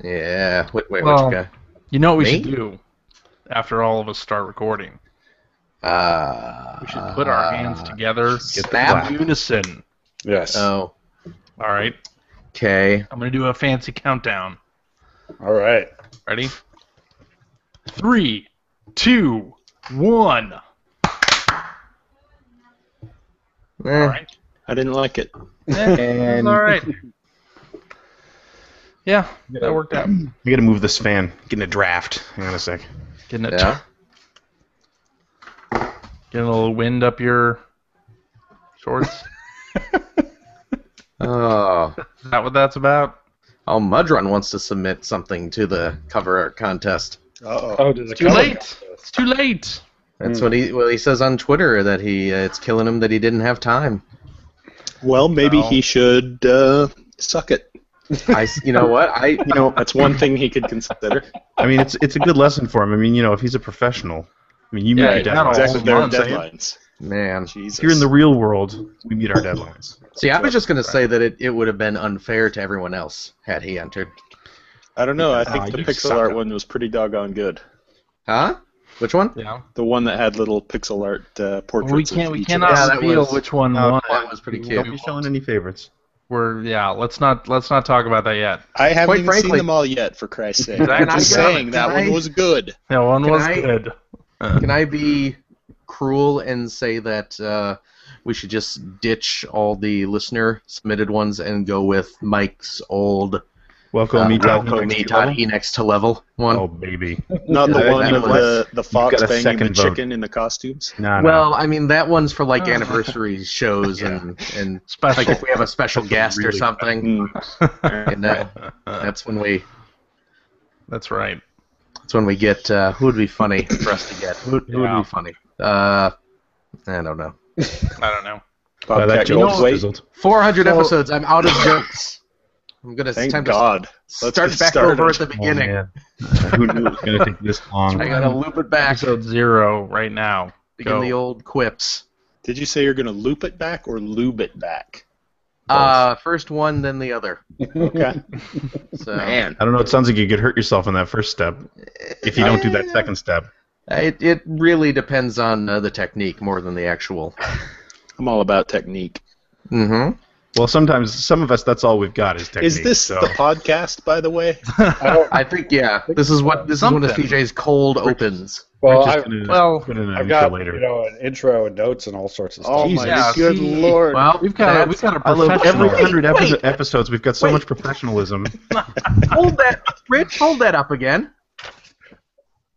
Yeah. Wait, which Well, guy? You know what we Me? should do after all of us start recording? We should put our hands together Snap. in unison. Yes. Oh. All right. Okay. I'm going to do a fancy countdown. All right. Ready? 3, 2, 1. All right. I didn't like it. That's all right. Yeah, that worked out. You gotta move this fan. Getting a draft. Hang on a sec. Getting it. Yeah. Getting a little wind up your shorts. Oh. Is that what that's about? Oh, Mudrun wants to submit something to the cover art contest. Uh-oh. Oh, there's a Too cover late. contest. It's too late. That's what he says on Twitter, that it's killing him that he didn't have time. Well, maybe No. he should suck it. You know what? That's one thing he could consider. I mean, it's a good lesson for him. I mean, if he's a professional, I mean, you meet Yeah, your you gotta deadlines. Exactly, there are month, eh? deadlines. Man. Jesus. If you're in the real world, we meet our deadlines. See, I was just going to say that it would have been unfair to everyone else had he entered. I don't know. I think the you pixel suck art it. one was pretty doggone good. Huh? Which one? Yeah. The one that had little pixel art portraits. We of each of cannot us. Yeah, that reveal was- which one No, won. That was pretty cute. Don't be showing any favorites. Let's not talk about that yet. I haven't Quite even seen frankly- them all yet, for Christ's sake. Can I'm I just go? saying that Can one I- was good. That one Can was I- good. Can I be cruel and say that we should just ditch all the listener submitted ones and go with Mike's old Welcome me, he next to level one? Oh baby. Not the Yeah, one that of was- the fox got a banging second the vote. chicken in the costumes. Nah, Well, I mean that one's for like Oh. anniversary shows and Special. like if we have a special guest or really something, and that's when we That's right. get who would be funny for us to get. Who would Yeah. be funny? I don't know. I don't know. Bobcat that joke Goldthwait. fizzled. 400 So- episodes. I'm out of jokes. I'm gonna Thank time God. to Let's start get back started. over at the Oh, beginning. man. Who knew it was going to take this long? I gotta loop it back. Episode 0 right now. Begin Go. the old quips. Did you say you're going to loop it back or lube it back? First one, then the other. Okay. So Man. I don't know. It sounds like you could hurt yourself in that first step if you don't do that second step. it really depends on the technique more than the actual. I'm all about technique. Mm-hmm. Well, sometimes some of us, that's all we've got is technique. Is this so. the podcast, by the way? I think this is one of Something. CJ's cold opens. Well, We're I, just gonna well, put in an I've intro got later. an intro and notes and all sorts of stuff. Oh Jesus. my Yeah, good see- lord. Well, We've got a I love every professional. 100 episodes. We've got so much professionalism. hold that, Rich. Hold that up again.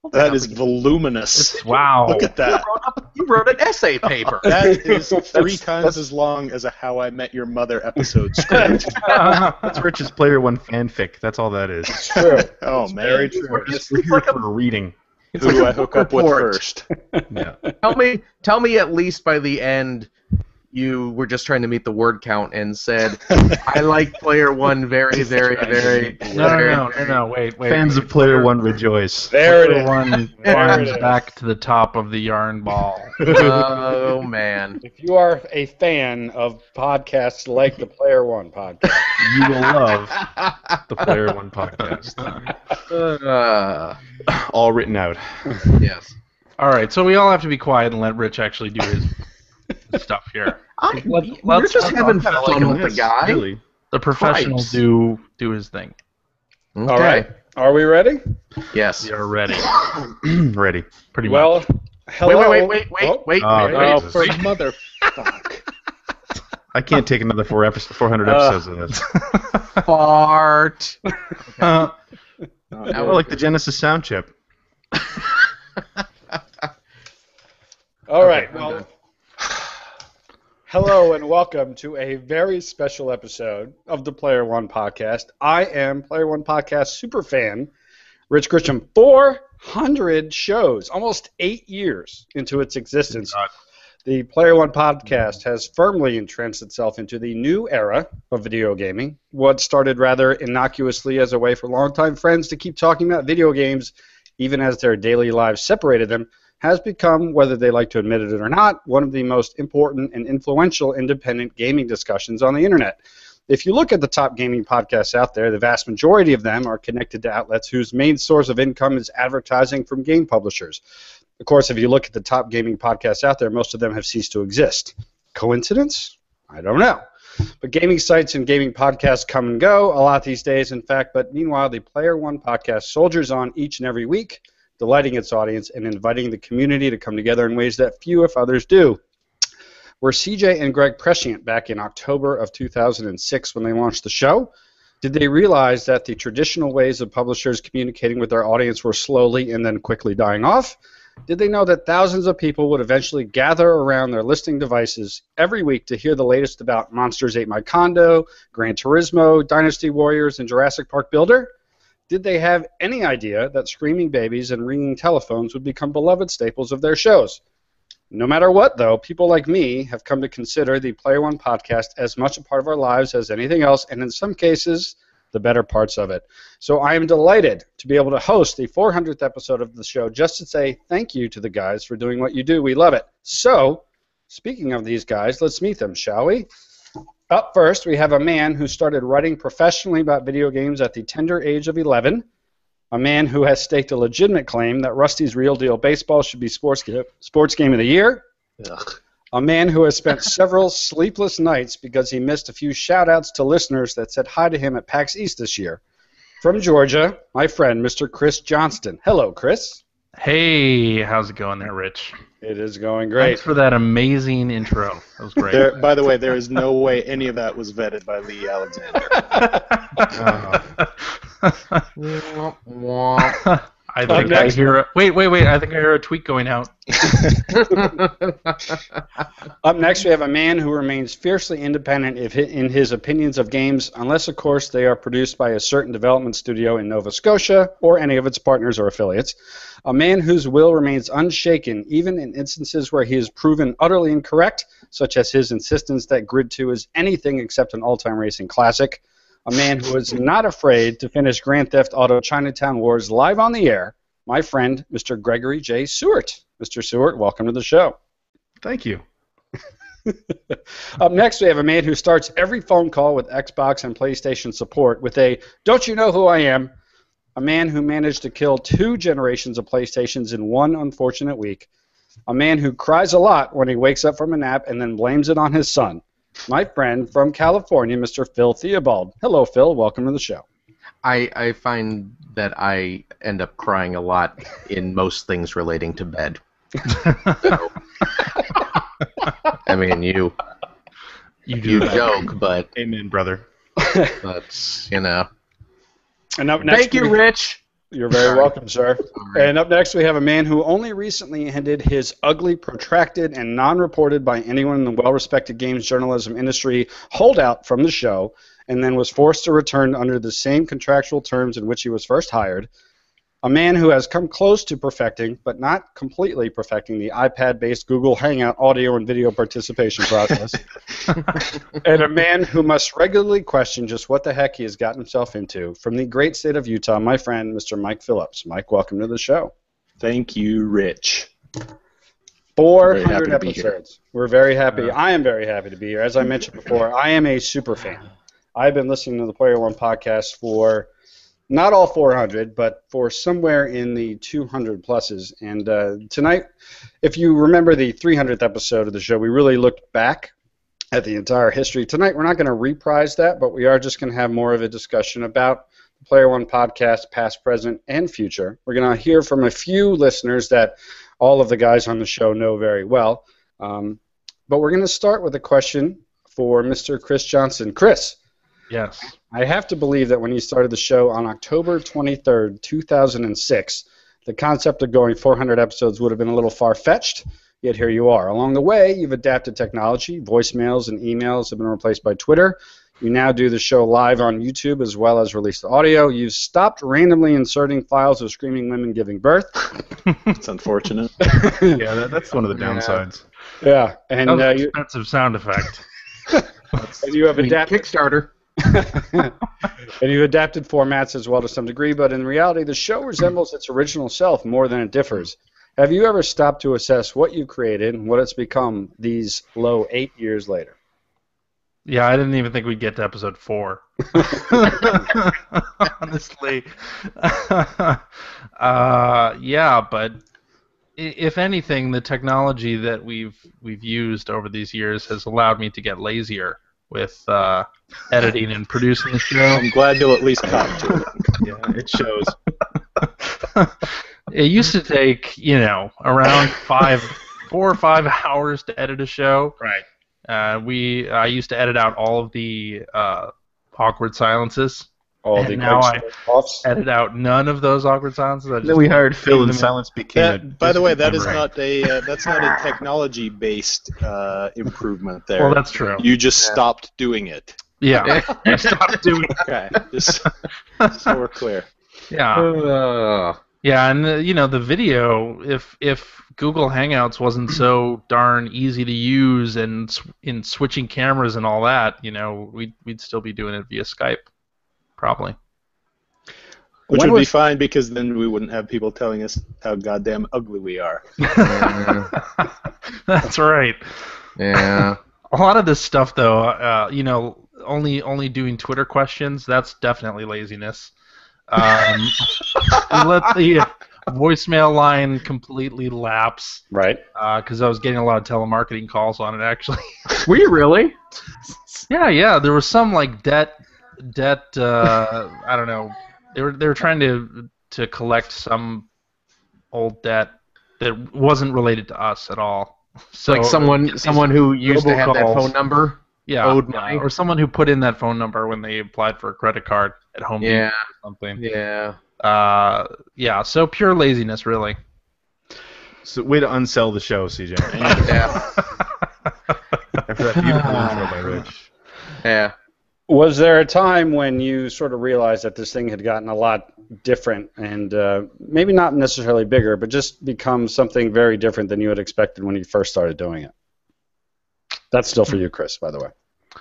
Hold That up is again. voluminous. Wow. Look at that. You wrote an essay paper. That is 3 times as long as a How I Met Your Mother episode script. That's Rich's Player One fanfic. That's all that is. It's true. Oh, It's man. very true. We're here for a reading. Who do I hook up with report. first? Yeah. Tell me at least by the end you were just trying to meet the word count and said, I like Player One very, very, very. No. Wait. Fans of Player One rejoice. There it Player is. One There climbs it is. back to the top of the yarn ball. Oh, man. If you are a fan of podcasts like the Player One podcast, You will love the Player One podcast. All written out. Yes. All right, so we all have to be quiet and let Rich actually do his stuff here. We're let's- just having let's- fun with the guy. Really. The professional Christ. do his thing. Okay. all right. Are we ready? Yes. You're ready. Ready. Pretty much. Well, hello. Wait. Oh, Wait. oh, Jesus. for Motherfuck. I can't take another 400 episodes of this. Fart. Uh, I like the Genesis sound chip. All right. Okay, I'm Well, done. hello and welcome to a very special episode of the Player One podcast. I am Player One podcast superfan, Rich Grisham. 400 shows, almost 8 years into its existence. The Player One podcast has firmly entrenched itself into the new era of video gaming. What started rather innocuously as a way for longtime friends to keep talking about video games, even as their daily lives separated them, has become, whether they like to admit it or not, one of the most important and influential independent gaming discussions on the internet. If you look at the top gaming podcasts out there, the vast majority of them are connected to outlets whose main source of income is advertising from game publishers. Of course, if you look at the top gaming podcasts out there, most of them have ceased to exist. Coincidence? I don't know. But gaming sites and gaming podcasts come and go a lot these days, in fact. But meanwhile, the Player One podcast soldiers on each and every week, delighting its audience and inviting the community to come together in ways that few, if others, do. Were CJ and Greg prescient back in October of 2006 when they launched the show? Did they realize that the traditional ways of publishers communicating with their audience were slowly and then quickly dying off? Did they know that thousands of people would eventually gather around their listening devices every week to hear the latest about Monsters Ate My Condo, Gran Turismo, Dynasty Warriors, and Jurassic Park Builder? Did they have any idea that screaming babies and ringing telephones would become beloved staples of their shows? No matter what, though, people like me have come to consider the Player One podcast as much a part of our lives as anything else, and in some cases, the better parts of it. So I am delighted to be able to host the 400th episode of the show just to say thank you to the guys for doing what you do. We love it. So, speaking of these guys, let's meet them, shall we? Up first, we have a man who started writing professionally about video games at the tender age of 11, a man who has staked a legitimate claim that Rusty's Real Deal Baseball should be sports game of the year, a man who has spent several sleepless nights because he missed a few shout-outs to listeners that said hi to him at PAX East this year. From Georgia, my friend, Mr. Chris Johnston. Hello, Chris. Hey, how's it going there, Rich? It is going great. Thanks for that amazing intro. That was great. By the way, there is no way any of that was vetted by Lee Alexander. I think I hear a... Wait. I think I hear a tweet going out. Up next, we have a man who remains fiercely independent in his opinions of games, unless, of course, they are produced by a certain development studio in Nova Scotia or any of its partners or affiliates. A man whose will remains unshaken, even in instances where he is proven utterly incorrect, such as his insistence that Grid 2 is anything except an all-time racing classic. A man who is not afraid to finish Grand Theft Auto Chinatown Wars live on the air, my friend, Mr. Gregory J. Seward. Mr. Seward, welcome to the show. Thank you. Up next, we have a man who starts every phone call with Xbox and PlayStation support with a, "Don't you know who I am?" A man who managed to kill 2 generations of PlayStations in one unfortunate week. A man who cries a lot when he wakes up from a nap and then blames it on his son. My friend from California, Mr. Phil Theobald. Hello, Phil. Welcome to the show. I find that I end up crying a lot in most things relating to bed. So, I mean, you joke, but Amen, brother. That's, you know. And up next, Thank you, Rich. You're very welcome, sir. And up next, we have a man who only recently ended his ugly, protracted, and non-reported by anyone in the well-respected games journalism industry holdout from the show, and then was forced to return under the same contractual terms in which he was first hired. A man who has come close to perfecting, but not completely perfecting, the iPad-based Google Hangout audio and video participation process. And a man who must regularly question just what the heck he has gotten himself into. From the great state of Utah, my friend, Mr. Mike Phillips. Mike, welcome to the show. Thank you, Rich. 400 episodes. We're very happy. I am very happy to be here. As I mentioned before, I am a super fan. I've been listening to the Player One podcast for not all 400, but for somewhere in the 200 pluses. And tonight, if you remember the 300th episode of the show, we really looked back at the entire history. Tonight, we're not going to reprise that, but we are just going to have more of a discussion about the Player One podcast, past, present, and future. We're going to hear from a few listeners that all of the guys on the show know very well. But we're going to start with a question for Mr. Chris Johnson. Chris. Yes. I have to believe that when you started the show on October 23rd, 2006, the concept of going 400 episodes would have been a little far-fetched, yet here you are. Along the way, you've adapted technology. Voicemails and emails have been replaced by Twitter. You now do the show live on YouTube as well as release the audio. You've stopped randomly inserting files of screaming women giving birth. It's unfortunate. Yeah, that's one of the downsides. Yeah. And that was an expensive sound effect. and you have adapted Kickstarter. And you adapted formats as well to some degree, but in reality, the show resembles its original self more than it differs. Have you ever stopped to assess what you created and what it's become these low 8 years later? Yeah, I didn't even think we'd get to episode 4. Honestly. Yeah, but if anything, the technology that we've used over these years has allowed me to get lazier with editing and producing the show. I'm glad to at least cop to it. Yeah, it shows. It used to take, around 4 or 5 hours to edit a show. Right. I used to edit out all of the awkward silences. All And the now quick offs. Edit out none of those awkward silences. Then we hired Phil, and silence became. By the way, that is memory. not a technology-based improvement there. Well, that's true. You just stopped doing it. Yeah. I stopped doing it. Okay, just so we're clear. Yeah. Yeah, and the video, if Google Hangouts wasn't so darn easy to use and in switching cameras and all that, we'd still be doing it via Skype, probably. Which would be fine because then we wouldn't have people telling us how goddamn ugly we are. That's right. Yeah. A lot of this stuff, though, only doing Twitter questions, that's definitely laziness. We let the voicemail line completely lapse. Right. Because I was getting a lot of telemarketing calls on it, actually. Were you really? Yeah. There was some debt. I don't know. They were trying to collect some old debt that wasn't related to us at all. So Like someone who used to have that robocalls. phone number owed money? Or someone who put in that phone number when they applied for a credit card at Home Depot Yeah. or something. Yeah. So pure laziness, really. So way to unsell the show, CJ. Yeah. After that beautiful intro by Rich. Yeah. Was there a time when you sort of realized that this thing had gotten a lot different and maybe not necessarily bigger, but just become something very different than you had expected when you first started doing it? That's still for you, Chris, by the way. I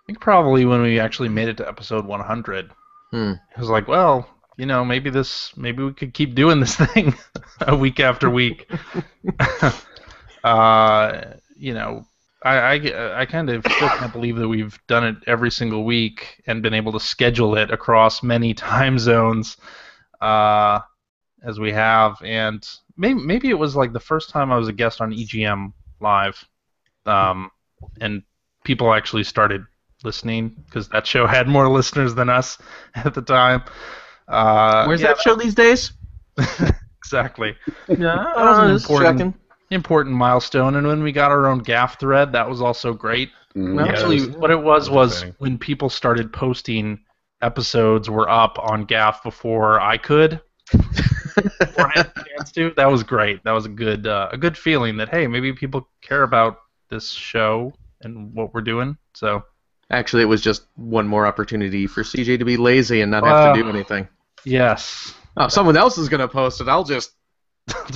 think probably when we actually made it to episode 100. It was like, well, maybe we could keep doing this thing a week after week. I kind of still can't believe that we've done it every single week and been able to schedule it across many time zones as we have. And maybe it was like the first time I was a guest on EGM Live, and people actually started listening because that show had more listeners than us at the time. Where's that show these days? Exactly. Yeah, That was an important milestone, and when we got our own gaff thread, that was also great. Actually, what it was when people started posting episodes were up on gaff before I could. Before I had the chance to. That was great. That was a good feeling that, hey, maybe people care about this show and what we're doing. So actually, it was just one more opportunity for CJ to be lazy and not have to do anything. Yes. Oh, someone else is going to post it. I'll just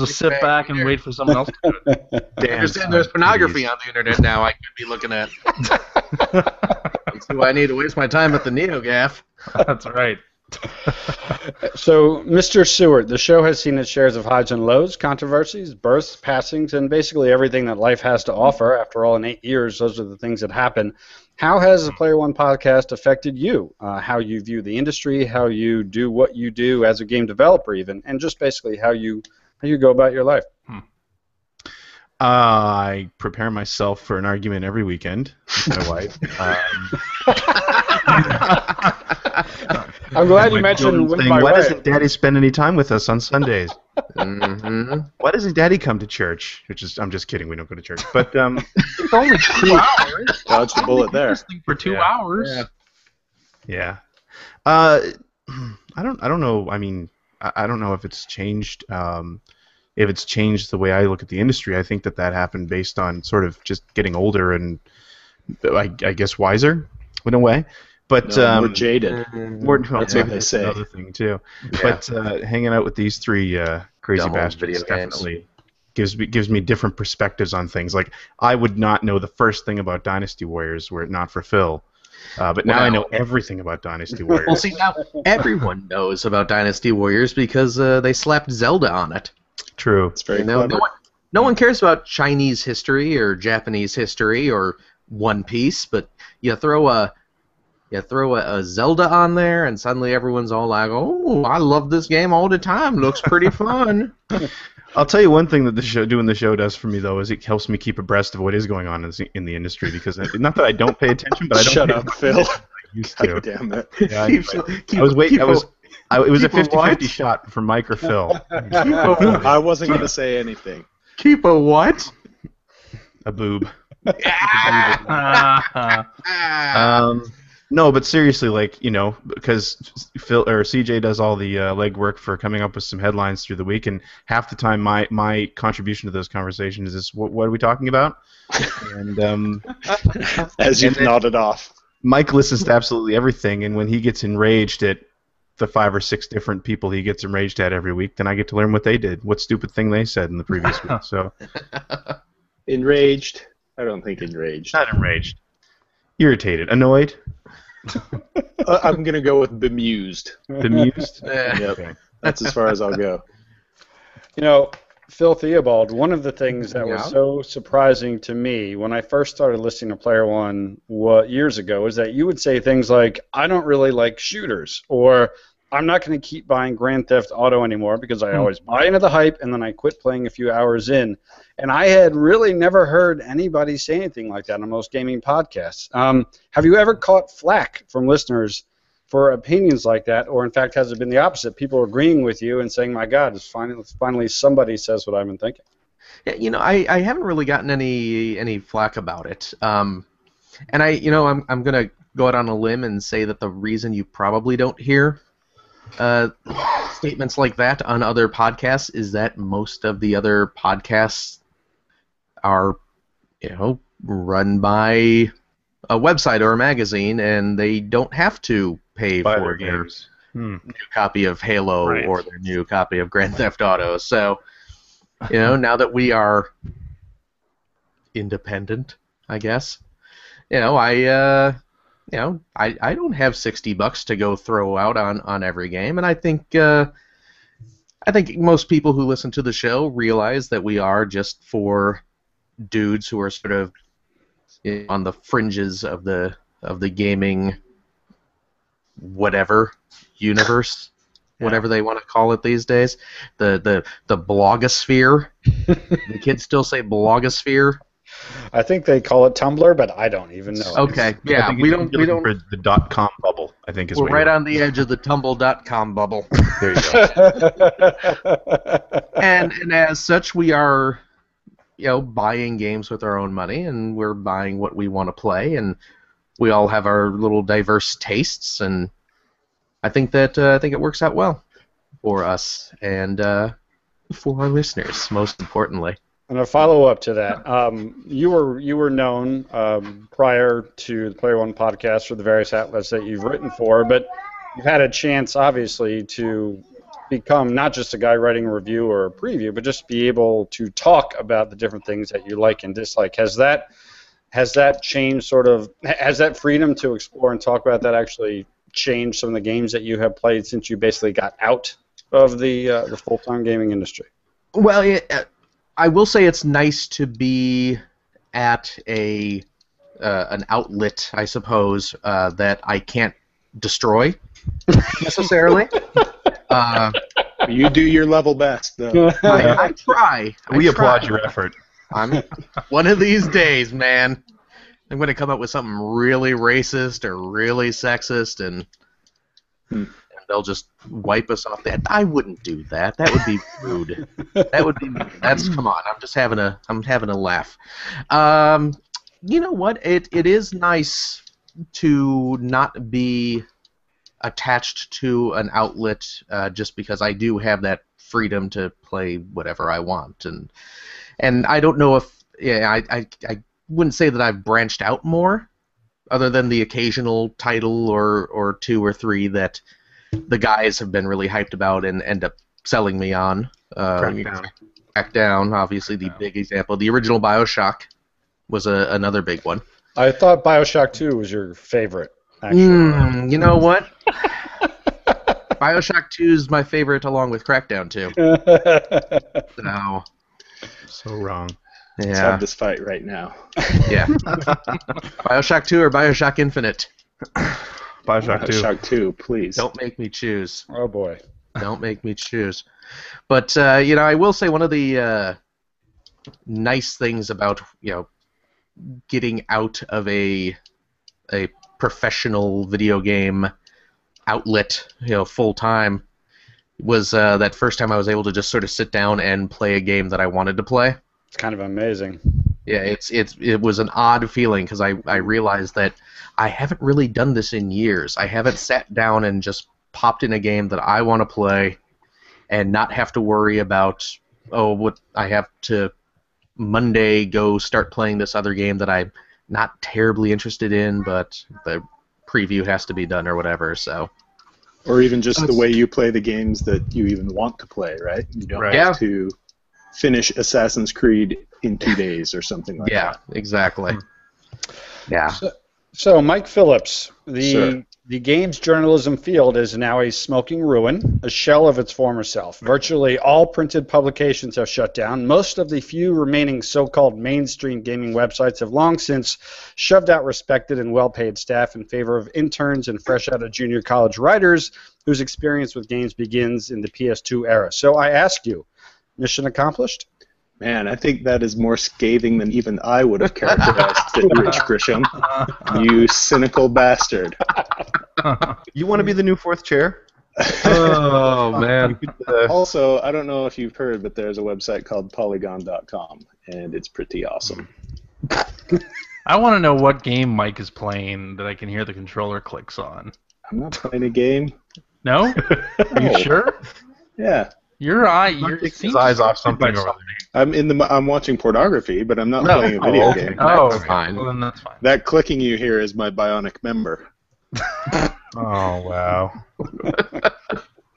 sit back and wait for someone else to do it. There's pornography on the internet now I could be looking at. That's who I need to waste my time at the NeoGAF. That's right. So, Mr. Seward, the show has seen its shares of highs and lows, controversies, births, passings, and basically everything that life has to offer. After all, in 8 years, those are the things that happen. How has the Player One podcast affected you? How you view the industry, how you do what you do as a game developer even, and just basically how you go about your life? I prepare myself for an argument every weekend with my wife. I'm glad you mentioned with my why wife. doesn't Daddy spend any time with us on Sundays? Mm-hmm. Why doesn't Daddy come to church? I'm just kidding. We don't go to church. But It's only 2 hours. Dodge the bullet there. For 2 hours. Yeah. I don't know. I mean, I don't know if it's changed. If it's changed the way I look at the industry, I think that happened based on sort of just getting older and I guess wiser in a way. But more jaded. That's what they say. Another thing too. Yeah. But hanging out with these three crazy Dumb bastards video games. definitely gives me different perspectives on things. Like I would not know the first thing about Dynasty Warriors were it not for Phil. But now I know everything about Dynasty Warriors. Well, see, now everyone knows about Dynasty Warriors because they slapped Zelda on it. True. It's very No clever. one cares about Chinese history or Japanese history or One Piece, but you throw a Zelda on there, and suddenly everyone's all like, "Oh, I love this game all the time. Looks pretty fun." I'll tell you one thing that doing the show does for me, though, is it helps me keep abreast of what is going on in the industry, because not that I don't pay attention, but I don't. Shut up, Phil. I used to. Damn it. Yeah, I was waiting. It was a 50-50 shot for Mike or Phil. I wasn't going to say anything. Keep a what? A boob. No, but seriously, like, you know, because Phil or CJ does all the legwork for coming up with some headlines through the week, and half the time my contribution to those conversations is what are we talking about? And as you've nodded off. Mike listens to absolutely everything, and when he gets enraged at the 5 or 6 different people he gets enraged at every week, then I get to learn what they did, what stupid thing they said in the previous week. So Enraged? I don't think enraged. Not enraged. Irritated. Annoyed? I'm going to go with bemused. Bemused? Yep. Okay. That's as far as I'll go. You know, Phil Theobald, one of the things that was so surprising to me when I first started listening to Player One years ago is that you would say things like, I don't really like shooters, or I'm not going to keep buying Grand Theft Auto anymore because I always buy into the hype and then I quit playing a few hours in. And I had really never heard anybody say anything like that on most gaming podcasts. Have you ever caught flack from listeners for opinions like that, or in fact, has it been the opposite? People agreeing with you and saying, my God, it's finally somebody says what I've been thinking. Yeah, you know, I haven't really gotten any flack about it. And I'm going to go out on a limb and say that the reason you probably don't hear statements like that on other podcasts is that most of the other podcasts are, run by a website or a magazine, and they don't have to pay for their new copy of Halo or their new copy of Grand Theft Auto. So, now that we are independent, I guess, I don't have $60 to go throw out on every game, and I think most people who listen to the show realize that we are just for dudes who are sort of on the fringes of the gaming whatever universe, whatever they want to call it these days, the blogosphere. The kids still say blogosphere. I think they call it Tumblr, but I don't even know. Okay, yeah, we don't. The .com bubble, I think, is. We're right on the edge of the tumble.com bubble. There you go. and as such, we are, buying games with our own money, and we're buying what we want to play, and we all have our little diverse tastes, and I think it works out well for us and for our listeners, most importantly. And a follow-up to that, you were known prior to the Player One podcast for the various outlets that you've written for, but you've had a chance, obviously, to become not just a guy writing a review or a preview, but just be able to talk about the different things that you like and dislike. Has that changed has that freedom to explore and talk about that actually changed some of the games that you have played since you basically got out of the full-time gaming industry? Well, I will say it's nice to be at an outlet, I suppose, that I can't destroy necessarily. You do your level best, though. I try. We applaud your effort. One of these days, man, I'm going to come up with something really racist or really sexist, and they'll just wipe us off. That I wouldn't do that. That would be rude. That would be. Come on. I'm having a laugh. You know what? It is nice to not be attached to an outlet just because I do have that freedom to play whatever I want, and I don't know if I wouldn't say that I've branched out more, other than the occasional title or 2 or 3 that the guys have been really hyped about and end up selling me on. Crackdown, obviously the big example. The original BioShock was another big one. I thought BioShock 2 was your favorite, actually. You know what? BioShock 2 is my favorite along with Crackdown 2. So wrong. Let's have this fight right now. Yeah. BioShock 2 or BioShock Infinite? BioShock 2. BioShock 2, please. Don't make me choose. Oh boy. Don't make me choose. But I will say one of the nice things about getting out of a professional video game outlet, full time, was that first time I was able to just sort of sit down and play a game that I wanted to play. It's kind of amazing. Yeah, it was an odd feeling because I realized that I haven't really done this in years. I haven't sat down and just popped in a game that I want to play and not have to worry about, what I have to Monday go start playing this other game that I'm not terribly interested in, but the preview has to be done or whatever, so. Or even just the way you play the games that you even want to play, right? You don't have to finish Assassin's Creed in 2 days or something like that. Yeah, exactly. Yeah. So Mike Phillips, Sir. the games journalism field is now a smoking ruin, a shell of its former self. Virtually all printed publications have shut down. Most of the few remaining so-called mainstream gaming websites have long since shoved out respected and well-paid staff in favor of interns and fresh-out-of-junior college writers whose experience with games begins in the PS2 era. So I ask you, mission accomplished? Man, I think that is more scathing than even I would have characterized it, Rich Grisham. You cynical bastard. You want to be the new fourth chair? Oh, man. Also, I don't know if you've heard, but there's a website called Polygon.com, and it's pretty awesome. I want to know what game Mike is playing that I can hear the controller clicks on. I'm not playing a game. No? Are you sure? Yeah. Your his eyes off something over there. I'm watching pornography, but I'm not playing a video game. Oh, That's fine. Well, then that's fine. That clicking you hear is my bionic member. Oh, wow.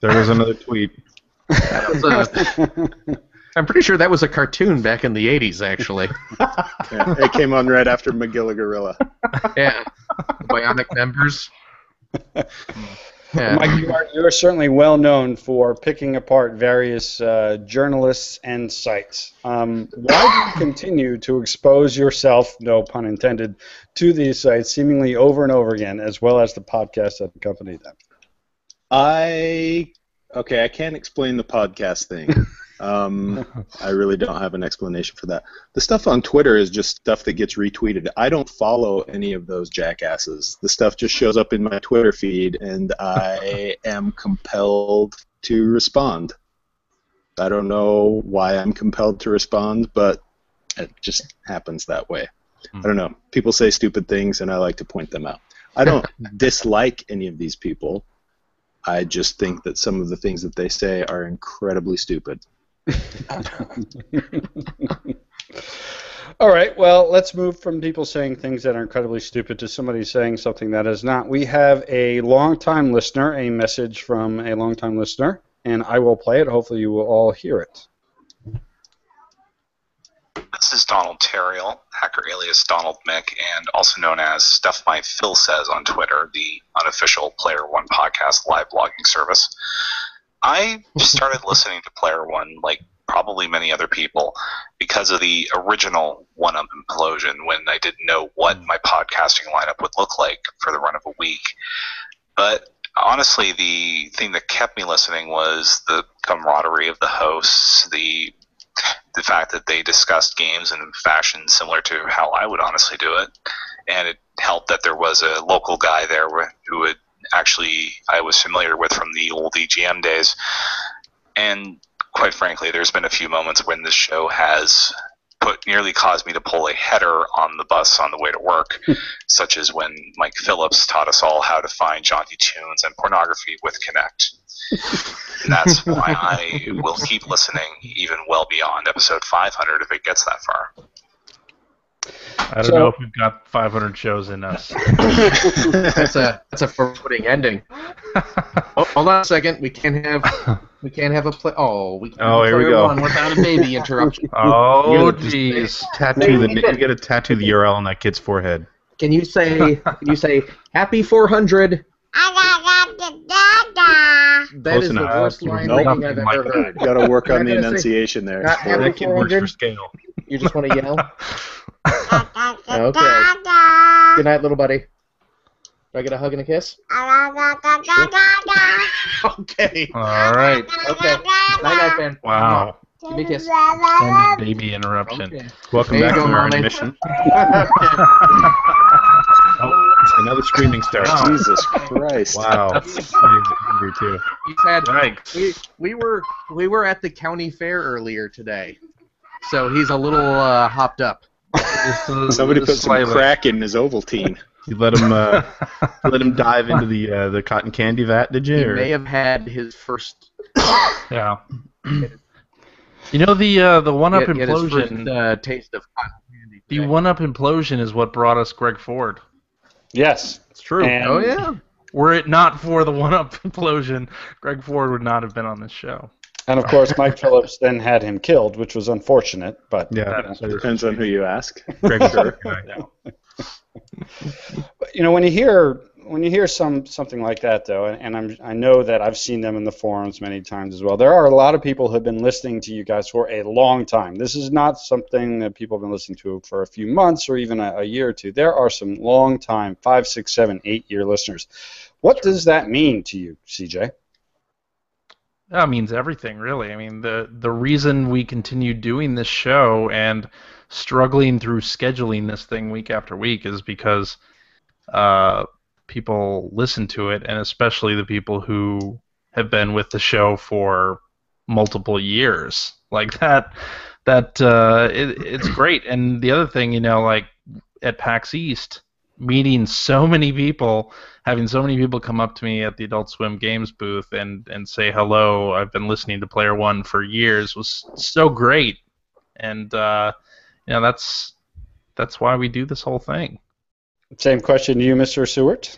There was another tweet. I'm pretty sure that was a cartoon back in the 80s, actually. Yeah, it came on right after Magilla Gorilla. Yeah. Bionic members. Yeah. Mike, you are certainly well known for picking apart various journalists and sites. Why do you continue to expose yourself, no pun intended, to these sites seemingly over and over again, as well as the podcasts that accompany them? I can't explain the podcast thing. I really don't have an explanation for that. The stuff on Twitter is just stuff that gets retweeted. I don't follow any of those jackasses. The stuff just shows up in my Twitter feed, and I am compelled to respond. I don't know why I'm compelled to respond, but it just happens that way. I don't know. People say stupid things, and I like to point them out. I don't dislike any of these people. I just think that some of the things that they say are incredibly stupid. All right, well, let's move from people saying things that are incredibly stupid to somebody saying something that is not. We have a longtime listener, a message from a longtime listener, and I will play it. Hopefully you will all hear it. This is Donald Terriel, hacker alias Donald Mick, and also known as Stuff My Phil Says on Twitter, the unofficial Player One podcast live blogging service. I started listening to Player One, like probably many other people, because of the original One-Up implosion when I didn't know what my podcasting lineup would look like for the run of a week. But honestly, the thing that kept me listening was the camaraderie of the hosts, the fact that they discussed games in a fashion similar to how I would honestly do it. And it helped that there was a local guy there who would I was familiar with from the old EGM days. And quite frankly, there's been a few moments when this show has nearly caused me to pull a header on the bus on the way to work, such as when Mike Phillips taught us all how to find jaunty tunes and pornography with Kinect. And that's why I will keep listening even well beyond episode 500 if it gets that far. I don't know if we've got 500 shows in us. That's a foreboding ending. Oh, hold on a second. We can't have a play. Oh, we can't have here we Player go. One without a baby interruption. Oh, jeez. You get to tattoo the URL on that kid's forehead. Can you say happy 400? That Close is the enough. worst line Nope. reading I've ever heard. Got to work on the You're not gonna enunciation there. not happy That kid works 400? for scale. You just want to yell? Okay. Good night, little buddy. Do I get a hug and a kiss? Okay. All right. Okay. Night, Ben. Wow. Give me a kiss. Extended baby interruption. Okay. Welcome There you back go, to our Mommy. intermission. Another screaming start. Jesus Christ. Wow. He's angry too. He's had. Yikes. We were at the county fair earlier today, so he's a little hopped up. Somebody put some crack in his Ovaltine. You let him dive into the cotton candy vat, did you? He or- may have had his first. Yeah. You know the one-up He had his implosion. first, taste of cotton candy. The today. one-up implosion is what brought us Greg Ford. Yes. It's true. And- Oh yeah. Were it not for the one-up implosion, Greg Ford would not have been on this show. And of course, Mike Phillips then had him killed, which was unfortunate. But Yeah. Depends on who you ask. Greg Ford. But, when you hear something like that, though, and I know that I've seen them in the forums many times as well. There are a lot of people who have been listening to you guys for a long time. This is not something that people have been listening to for a few months or even a year or two. There are some long time, 5, 6, 7, 8 year listeners. What does that mean to you, CJ? That means everything, really. I mean, the reason we continue doing this show and struggling through scheduling this thing week after week is because people listen to it, and especially the people who have been with the show for multiple years. Like that it's great. And the other thing, like at PAX East, meeting so many people, having so many people come up to me at the Adult Swim Games booth and say hello, I've been listening to Player One for years, was so great. And that's why we do this whole thing. Same question to you, Mr. Seward.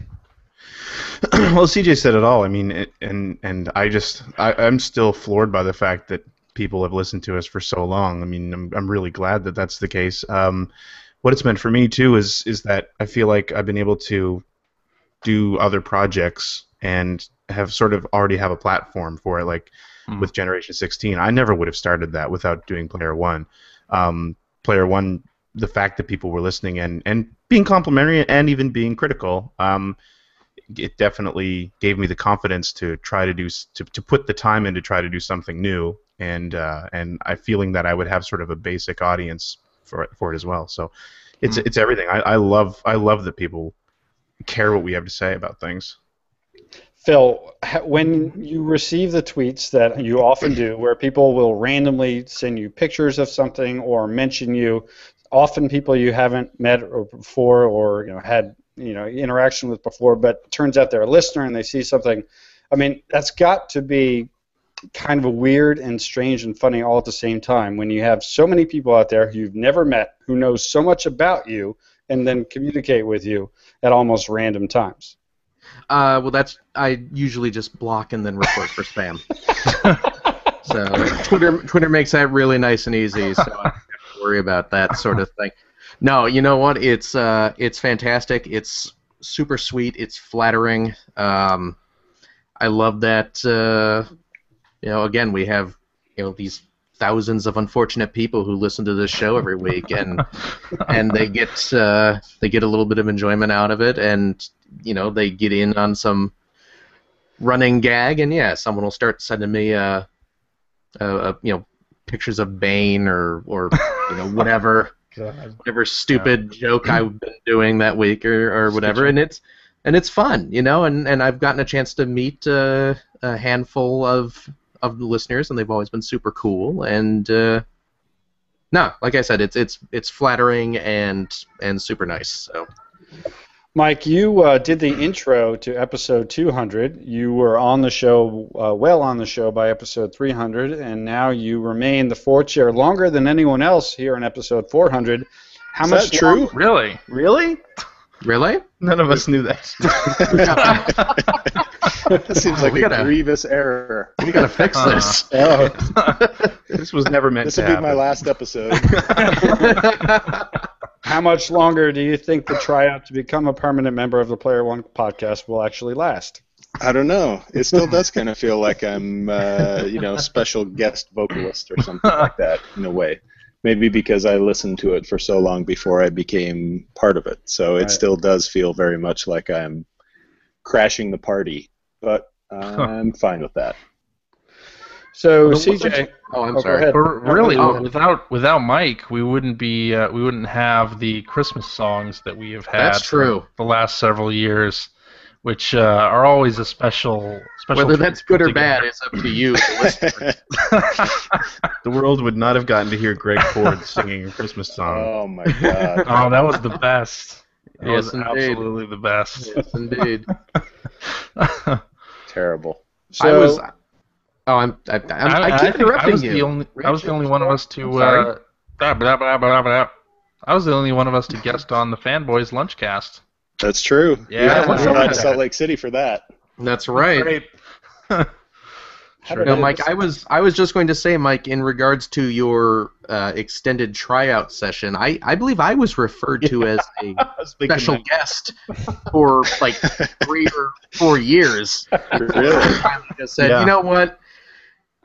Well, CJ said it all. I mean, and I'm still floored by the fact that people have listened to us for so long. I mean, I'm really glad that that's the case. What it's meant for me too is that I feel like I've been able to do other projects and have sort of already have a platform for it. Like with Generation 16, I never would have started that without doing Player One. Player One, the fact that people were listening and being complimentary and even being critical, it definitely gave me the confidence to try to to put the time in to try to do something new, and I feeling that I would have sort of a basic audience for it as well. So it's everything. I love that people care what we have to say about things. Phil, when you receive the tweets that you often do, where people will randomly send you pictures of something or mention you, often people you haven't met before or had interaction with before, but turns out they're a listener and they see something. I mean, that's got to be kind of weird and strange and funny all at the same time when you have so many people out there who you've never met who know so much about you and then communicate with you at almost random times. Well, I usually just block and then report for spam. So Twitter makes that really nice and easy, so I don't have to worry about that sort of thing. No, you know what? It's fantastic. It's super sweet. It's flattering. I love that. Again, we have these thousands of unfortunate people who listen to this show every week, and they get a little bit of enjoyment out of it, and they get in on some running gag, and someone will start sending me pictures of Bane or whatever. Whatever stupid joke I've been doing that week or whatever, and it's fun, and I've gotten a chance to meet a handful of the listeners, and they've always been super cool, and like I said, it's flattering and super nice. So, Mike, you did the intro to episode 200. You were on the show, well on the show by episode 300, and now you remain the fourth chair longer than anyone else here in episode 400. Is that true? Really? really, None of us knew that. That seems like a grievous error. we gotta fix this. This was never meant This to will be happen. my last episode. How much longer do you think the tryout to become a permanent member of the Player One podcast will actually last? I don't know. It still does kind of feel like I'm, special guest vocalist or something like that in a way. Maybe because I listened to it for so long before I became part of it. So it still does feel very much like I'm crashing the party, but I'm fine with that. So CJ, I'm sorry. go ahead. Really, without Mike, we wouldn't have the Christmas songs that we have had. That's true. For the last several years, which are always a special. Whether that's good or bad, it's up to you, the listener. The world would not have gotten to hear Greg Ford singing a Christmas song. Oh my God! Oh, that was the best. That Yes, was indeed. absolutely the best. Yes, indeed. Terrible. So, I keep interrupting you. I was the only one of us to. Sorry? I was the only one of us to guest on the Fanboys Lunchcast. That's true. Yeah, we went to Salt Lake City for that. That's right. Sure. No, Mike, I was just going to say, Mike, in regards to your extended tryout session, I believe I was referred to as a special guest for like 3 or 4 years. Really? I finally just said, you know what?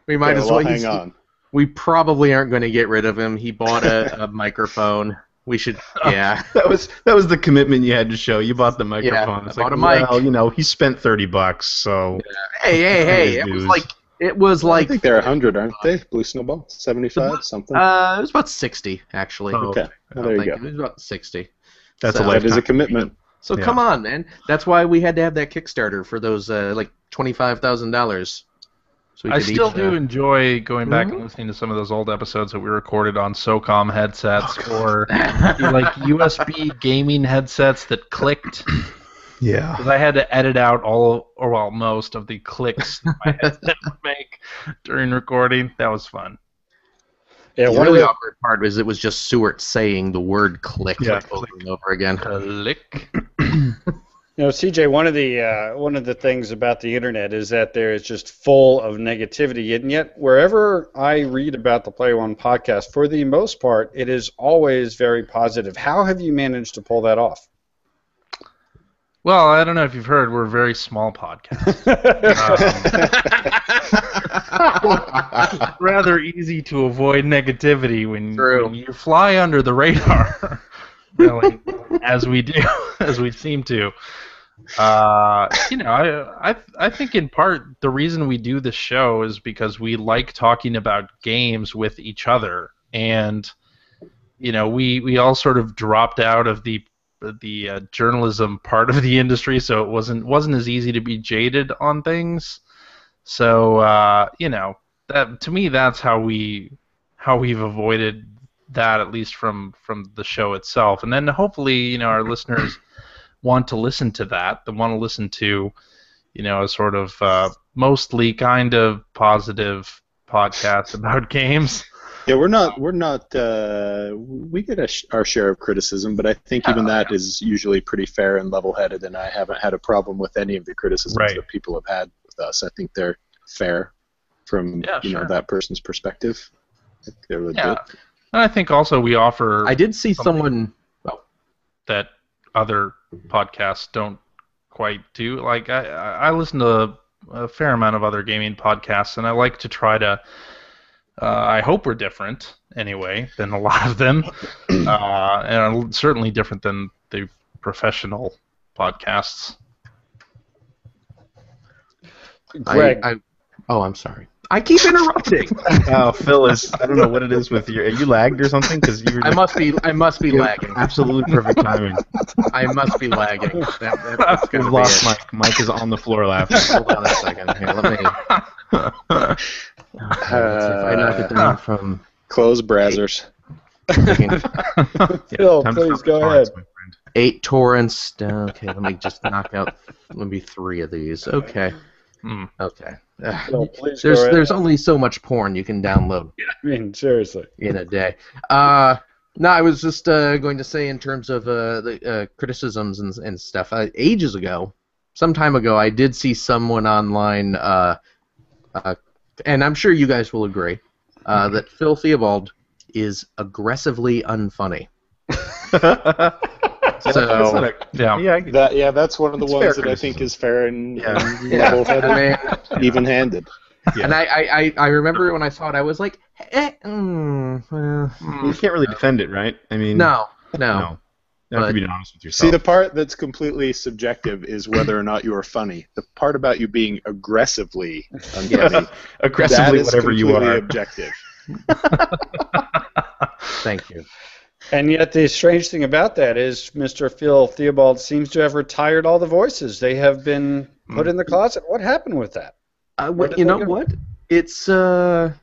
We might as well hang on. We probably aren't going to get rid of him. He bought a microphone. We should, yeah. That was the commitment you had to show. You bought the microphone. Yeah, It's I bought like, a mic. well, he spent $30, so. Yeah. Hey! It was like. I think they're 100, aren't they? Blue Snowball, 75, something. It was about 60 actually. Oh, okay. Well, there you go. It was about 60. That's So- a lifetime. That is a commitment. So come on, man. That's why we had to have that Kickstarter for those like $25,000. So we I could still each, do enjoy going back and listening to some of those old episodes that we recorded on SOCOM headsets or like USB gaming headsets that clicked. Yeah. Because I had to edit out most of the clicks my headset would make during recording. That was fun. Yeah, The one of really the awkward part was it was just Seward saying the word click over and over again. Click. CJ, one of the things about the internet is that there is just full of negativity, and yet wherever I read about the Player One podcast, for the most part, it is always very positive. How have you managed to pull that off? Well, I don't know if you've heard, we're a very small podcast. Rather easy to avoid negativity when you fly under the radar, really, as we do, as we seem to. I think in part the reason we do this show is because we like talking about games with each other, and we all sort of dropped out of the journalism part of the industry, so it wasn't as easy to be jaded on things. So that to me that's how we've avoided that, at least from the show itself, and then hopefully our listeners want to listen to that. They want to listen to a sort of mostly kind of positive podcast about games. Yeah, we're not. We get our share of criticism, but I think even that is usually pretty fair and level-headed, and I haven't had a problem with any of the criticisms that people have had with us. I think they're fair from that person's perspective. I think they're legit. Yeah. And I think also we offer. I did see someone that other podcasts don't quite do. Like I listen to a fair amount of other gaming podcasts, and I like to try to. I hope we're different, anyway, than a lot of them, and certainly different than the professional podcasts. Greg. I'm sorry. I keep interrupting. Oh, Phyllis, I don't know what it is with you. Are you lagged or something? Because you were. I must be lagging. Absolutely perfect timing. I must be lagging. That's We've lost Mike. Mike is on the floor laughing. Hold on a second. Here, let me. Let's see if I knock it down from close browsers. Phil, please go ahead. 8 torrents. Okay, let me just knock out maybe 3 of these. Okay. Okay. Phil, please go ahead. There's only so much porn you can download. I mean, seriously. In a day. No, I was just going to say in terms of the criticisms and stuff. Ages ago, some time ago, I did see someone online, and I'm sure you guys will agree, that Phil Theobald is aggressively unfunny. So that's one of the ones that I think is fair and level-headed, even-handed. Yeah. And I remember when I saw it, I was like, You can't really defend it, right? I mean, no. You have to But- be honest with yourself. See, the part that's completely subjective is whether or not you are funny. The part about you being aggressively unfunny, Aggressively, that is whatever you completely are. objective. Thank you. And yet the strange thing about that is Mr. Phil Theobald seems to have retired all the voices. They have been put in the closet. What happened with that? You know what? It's you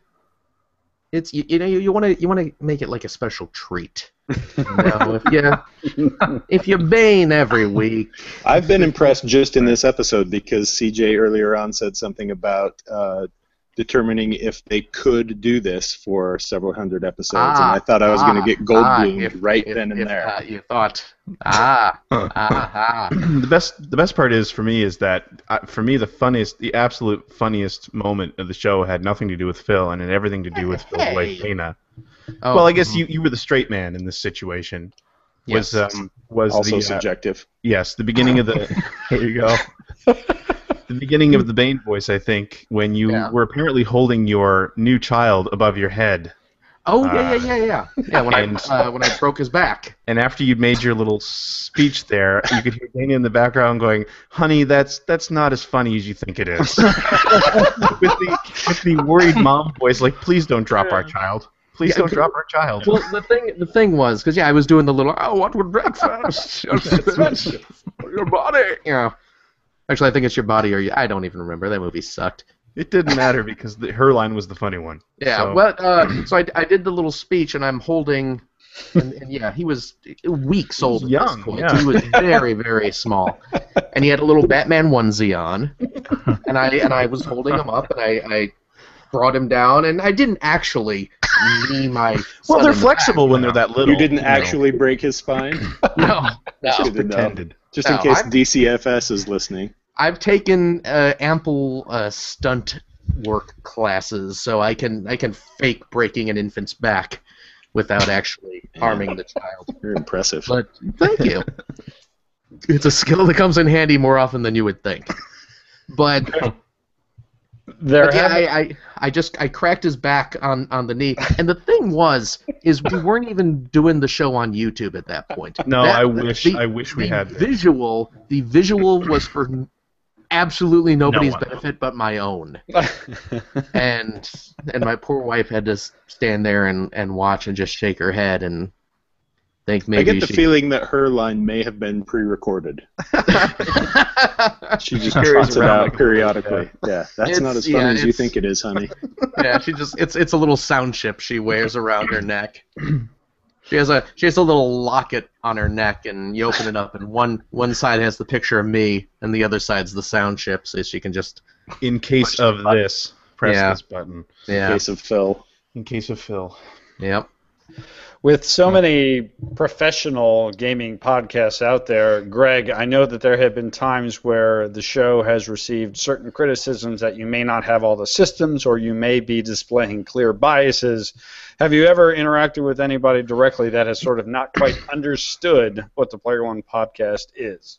want to make it like a special treat. If you bane every week. I've been impressed just in this episode because CJ earlier on said something about determining if they could do this for several hundred episodes, and I thought I was going to get Goldblum then and there. You thought, The best part is for me that for me the absolute funniest moment of the show had nothing to do with Phil and had everything to do with Phil's wife Lena. Oh, well, I guess you were the straight man in this situation. Was Also the, subjective. Yes, the beginning of the. Here you go. The beginning of the Bane voice, I think, when you were apparently holding your new child above your head. Oh yeah. When I broke his back. And after you'd made your little speech there, you could hear Dana in the background going, "Honey, that's not as funny as you think it is." with the worried mom voice, like, "Please don't drop our child. Please don't drop our child." Well, the thing was, because I was doing the little, what would breakfast? Your body, Actually, I think it's your body, I don't even remember. That movie sucked. It didn't matter because her line was the funny one. Yeah, so. So I did the little speech, and I'm holding, and he was weeks old at young, this point. yeah. He was very, very small, and he had a little Batman onesie on, and I was holding him up, and I brought him down, and I didn't actually knee my. Well, they're son in the flexible back, when they're that little. You didn't actually break his spine? No. Just pretended. Just in case DCFS is listening. I've taken ample stunt work classes, so I can fake breaking an infant's back without actually harming the child. You're impressive. But thank you. It's a skill that comes in handy more often than you would think. But I cracked his back on the knee, and the thing is we weren't even doing the show on YouTube at that point. No, I wish we had. The visual was for absolutely nobody's benefit but my own. and my poor wife had to stand there and watch and just shake her head and think maybe I get the feeling that her line may have been pre-recorded. She just trots it out periodically. Yeah, that's not as funny as you think it is, honey. Yeah, it's a little sound chip she wears around her neck. She has a little locket on her neck, and you open it up, and one side has the picture of me, and the other side's the sound chip, so she can just. In case of this, press this button. Yeah. In case of Phil. In case of Phil. Yep. With so many professional gaming podcasts out there, Greg, I know that there have been times where the show has received certain criticisms that you may not have all the systems or you may be displaying clear biases. Have you ever interacted with anybody directly that has sort of not quite understood what the Player One podcast is?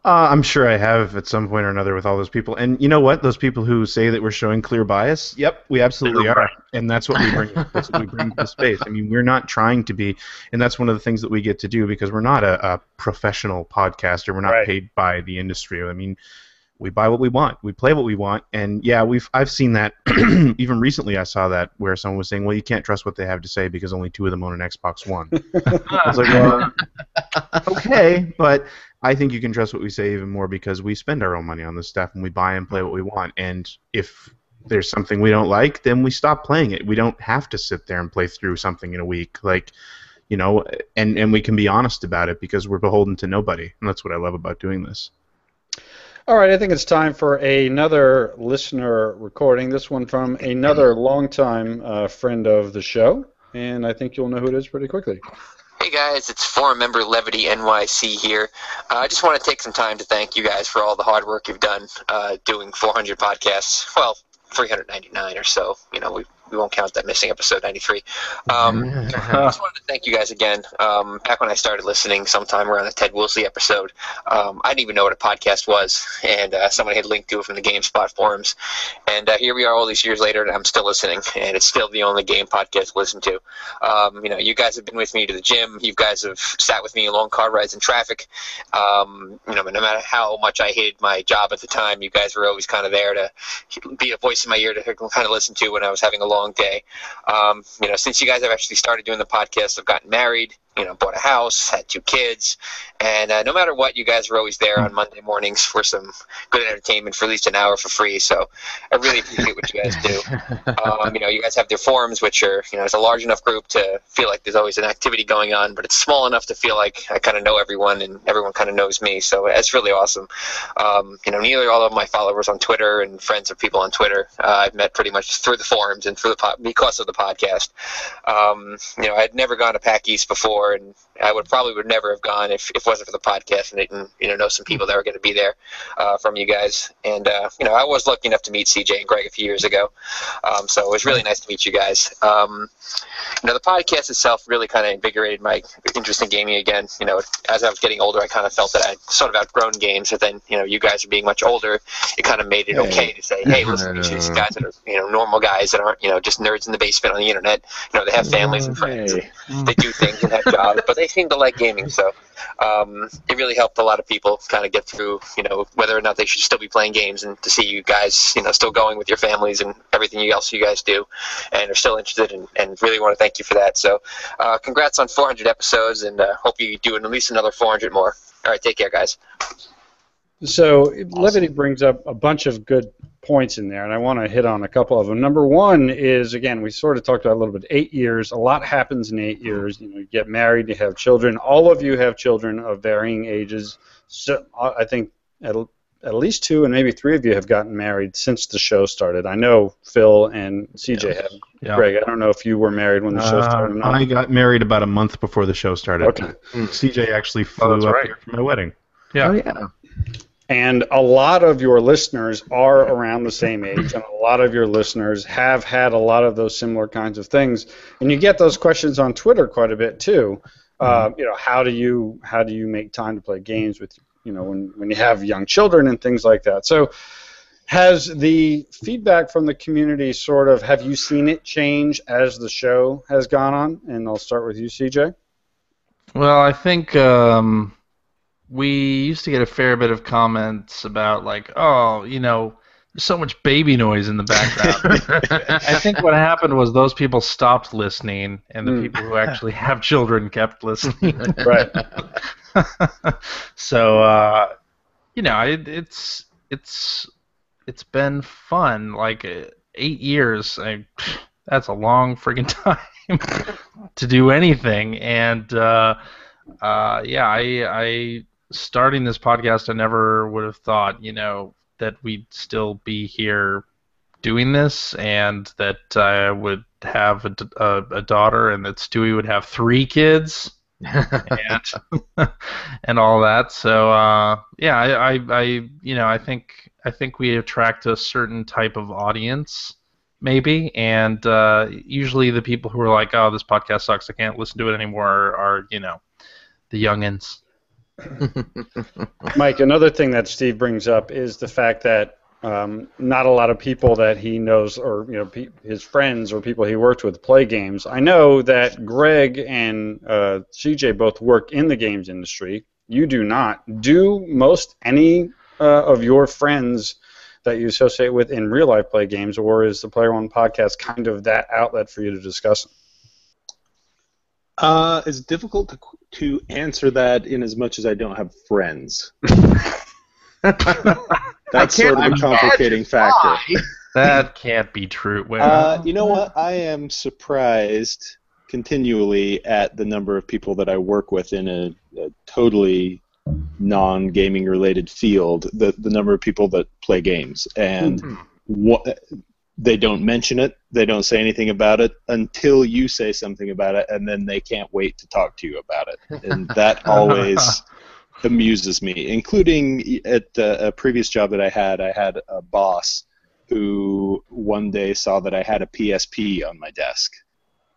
I'm sure I have at some point or another with all those people. And you know what? Those people who say that we're showing clear bias, yep, we absolutely are. And that's what we bring. That's what we bring to the space. I mean, we're not trying to be, and that's one of the things that we get to do because we're not a professional podcaster. We're not paid by the industry. I mean, we buy what we want. We play what we want. And yeah, I've seen that. Even recently I saw that where someone was saying, well, you can't trust what they have to say because only 2 of them own an Xbox One. I was like, well, okay, but I think you can trust what we say even more because we spend our own money on this stuff and we buy and play what we want. And if there's something we don't like, then we stop playing it. We don't have to sit there and play through something in a week. And we can be honest about it because we're beholden to nobody. And that's what I love about doing this. All right, I think it's time for another listener recording, this one from another longtime friend of the show, and I think you'll know who it is pretty quickly. Hey guys, it's forum member Levity NYC here. I just want to take some time to thank you guys for all the hard work you've done doing 400 podcasts. Well, 399 or so. we won't count that missing episode 93. I just wanted to thank you guys again. Back when I started listening, sometime around the Ted Woolsey episode, I didn't even know what a podcast was, and somebody had linked to it from the GameSpot forums. And here we are all these years later, and I'm still listening, and it's still the only game podcast to listen to. You guys have been with me to the gym. You guys have sat with me in long car rides in traffic. No matter how much I hated my job at the time, you guys were always kind of there to be a voice in my ear to kind of listen to when I was having a long day. Since you guys have actually started doing the podcast, I've gotten married, bought a house, had 2 kids, and no matter what, you guys are always there on Monday mornings for some good entertainment for at least an hour for free. So I really appreciate what you guys do. You guys have their forums, which are, it's a large enough group to feel like there's always an activity going on, but it's small enough to feel like I kind of know everyone and everyone kind of knows me. So it's really awesome. Nearly all of my followers on Twitter and friends of people on Twitter, I've met pretty much through the forums and because of the podcast. I'd never gone to PAC East before, and I would never have gone if it wasn't for the podcast and didn't know some people that were going to be there from you guys. And I was lucky enough to meet CJ and Greg a few years ago, so it was really nice to meet you guys. The podcast itself really kind of invigorated my interest in gaming again. As I was getting older, I kind of felt that I'd sort of outgrown games, but then you guys are being much older, it kind of made it okay to say, hey, listen to these guys that are normal guys that aren't just nerds in the basement on the internet. They have families and friends. They do things and have jobs, but they seem to like gaming. So it really helped a lot of people kind of get through, whether or not they should still be playing games, and to see you guys, still going with your families and everything else you guys do, and are still interested, and really want to thank you for that. So congrats on 400 episodes, and hope you do at least another 400 more. All right, take care, guys. So Levity brings up a bunch of good points in there, and I want to hit on a couple of them. Number one is, again, we sort of talked about a little bit, 8 years. A lot happens in 8 years. You get married, you have children. All of you have children of varying ages. So I think at least 2 and maybe 3 of you have gotten married since the show started. I know Phil and CJ have. Yeah. Greg, I don't know if you were married when the show started or not. I got married about a month before the show started. Okay. CJ actually flew up here for my wedding. Yeah. Oh, yeah. And a lot of your listeners are around the same age, and a lot of your listeners have had a lot of those similar kinds of things. And you get those questions on Twitter quite a bit too. How do you make time to play games with when you have young children and things like that? So, has the feedback from the community have you seen it change as the show has gone on? And I'll start with you, CJ. Well, I think we used to get a fair bit of comments about there's so much baby noise in the background. I think what happened was those people stopped listening, and the people who actually have children kept listening. Right. So, it's been fun. 8 years. That's a long friggin' time to do anything. And I starting this podcast, I never would have thought, that we'd still be here doing this, and that I would have a daughter, and that Stewie would have 3 kids, and all that. So I think we attract a certain type of audience, maybe, and usually the people who are like, oh, this podcast sucks, I can't listen to it anymore, are the youngins. Mike, another thing that Steve brings up is the fact that not a lot of people that he knows, or his friends or people he worked with, play games. I know that Greg and CJ both work in the games industry. You do not. Do any of your friends that you associate with in real life play games, or is the Player One podcast kind of that outlet for you to discuss them? It's difficult to answer that in as much as I don't have friends. That's sort of a complicating factor. That can't be true. You know what? I am surprised continually at the number of people that I work with in a totally non-gaming related field, the number of people that play games. And they don't mention it, they don't say anything about it until you say something about it, and then they can't wait to talk to you about it. And that always amuses me, including at a previous job that I had a boss who one day saw that I had a PSP on my desk.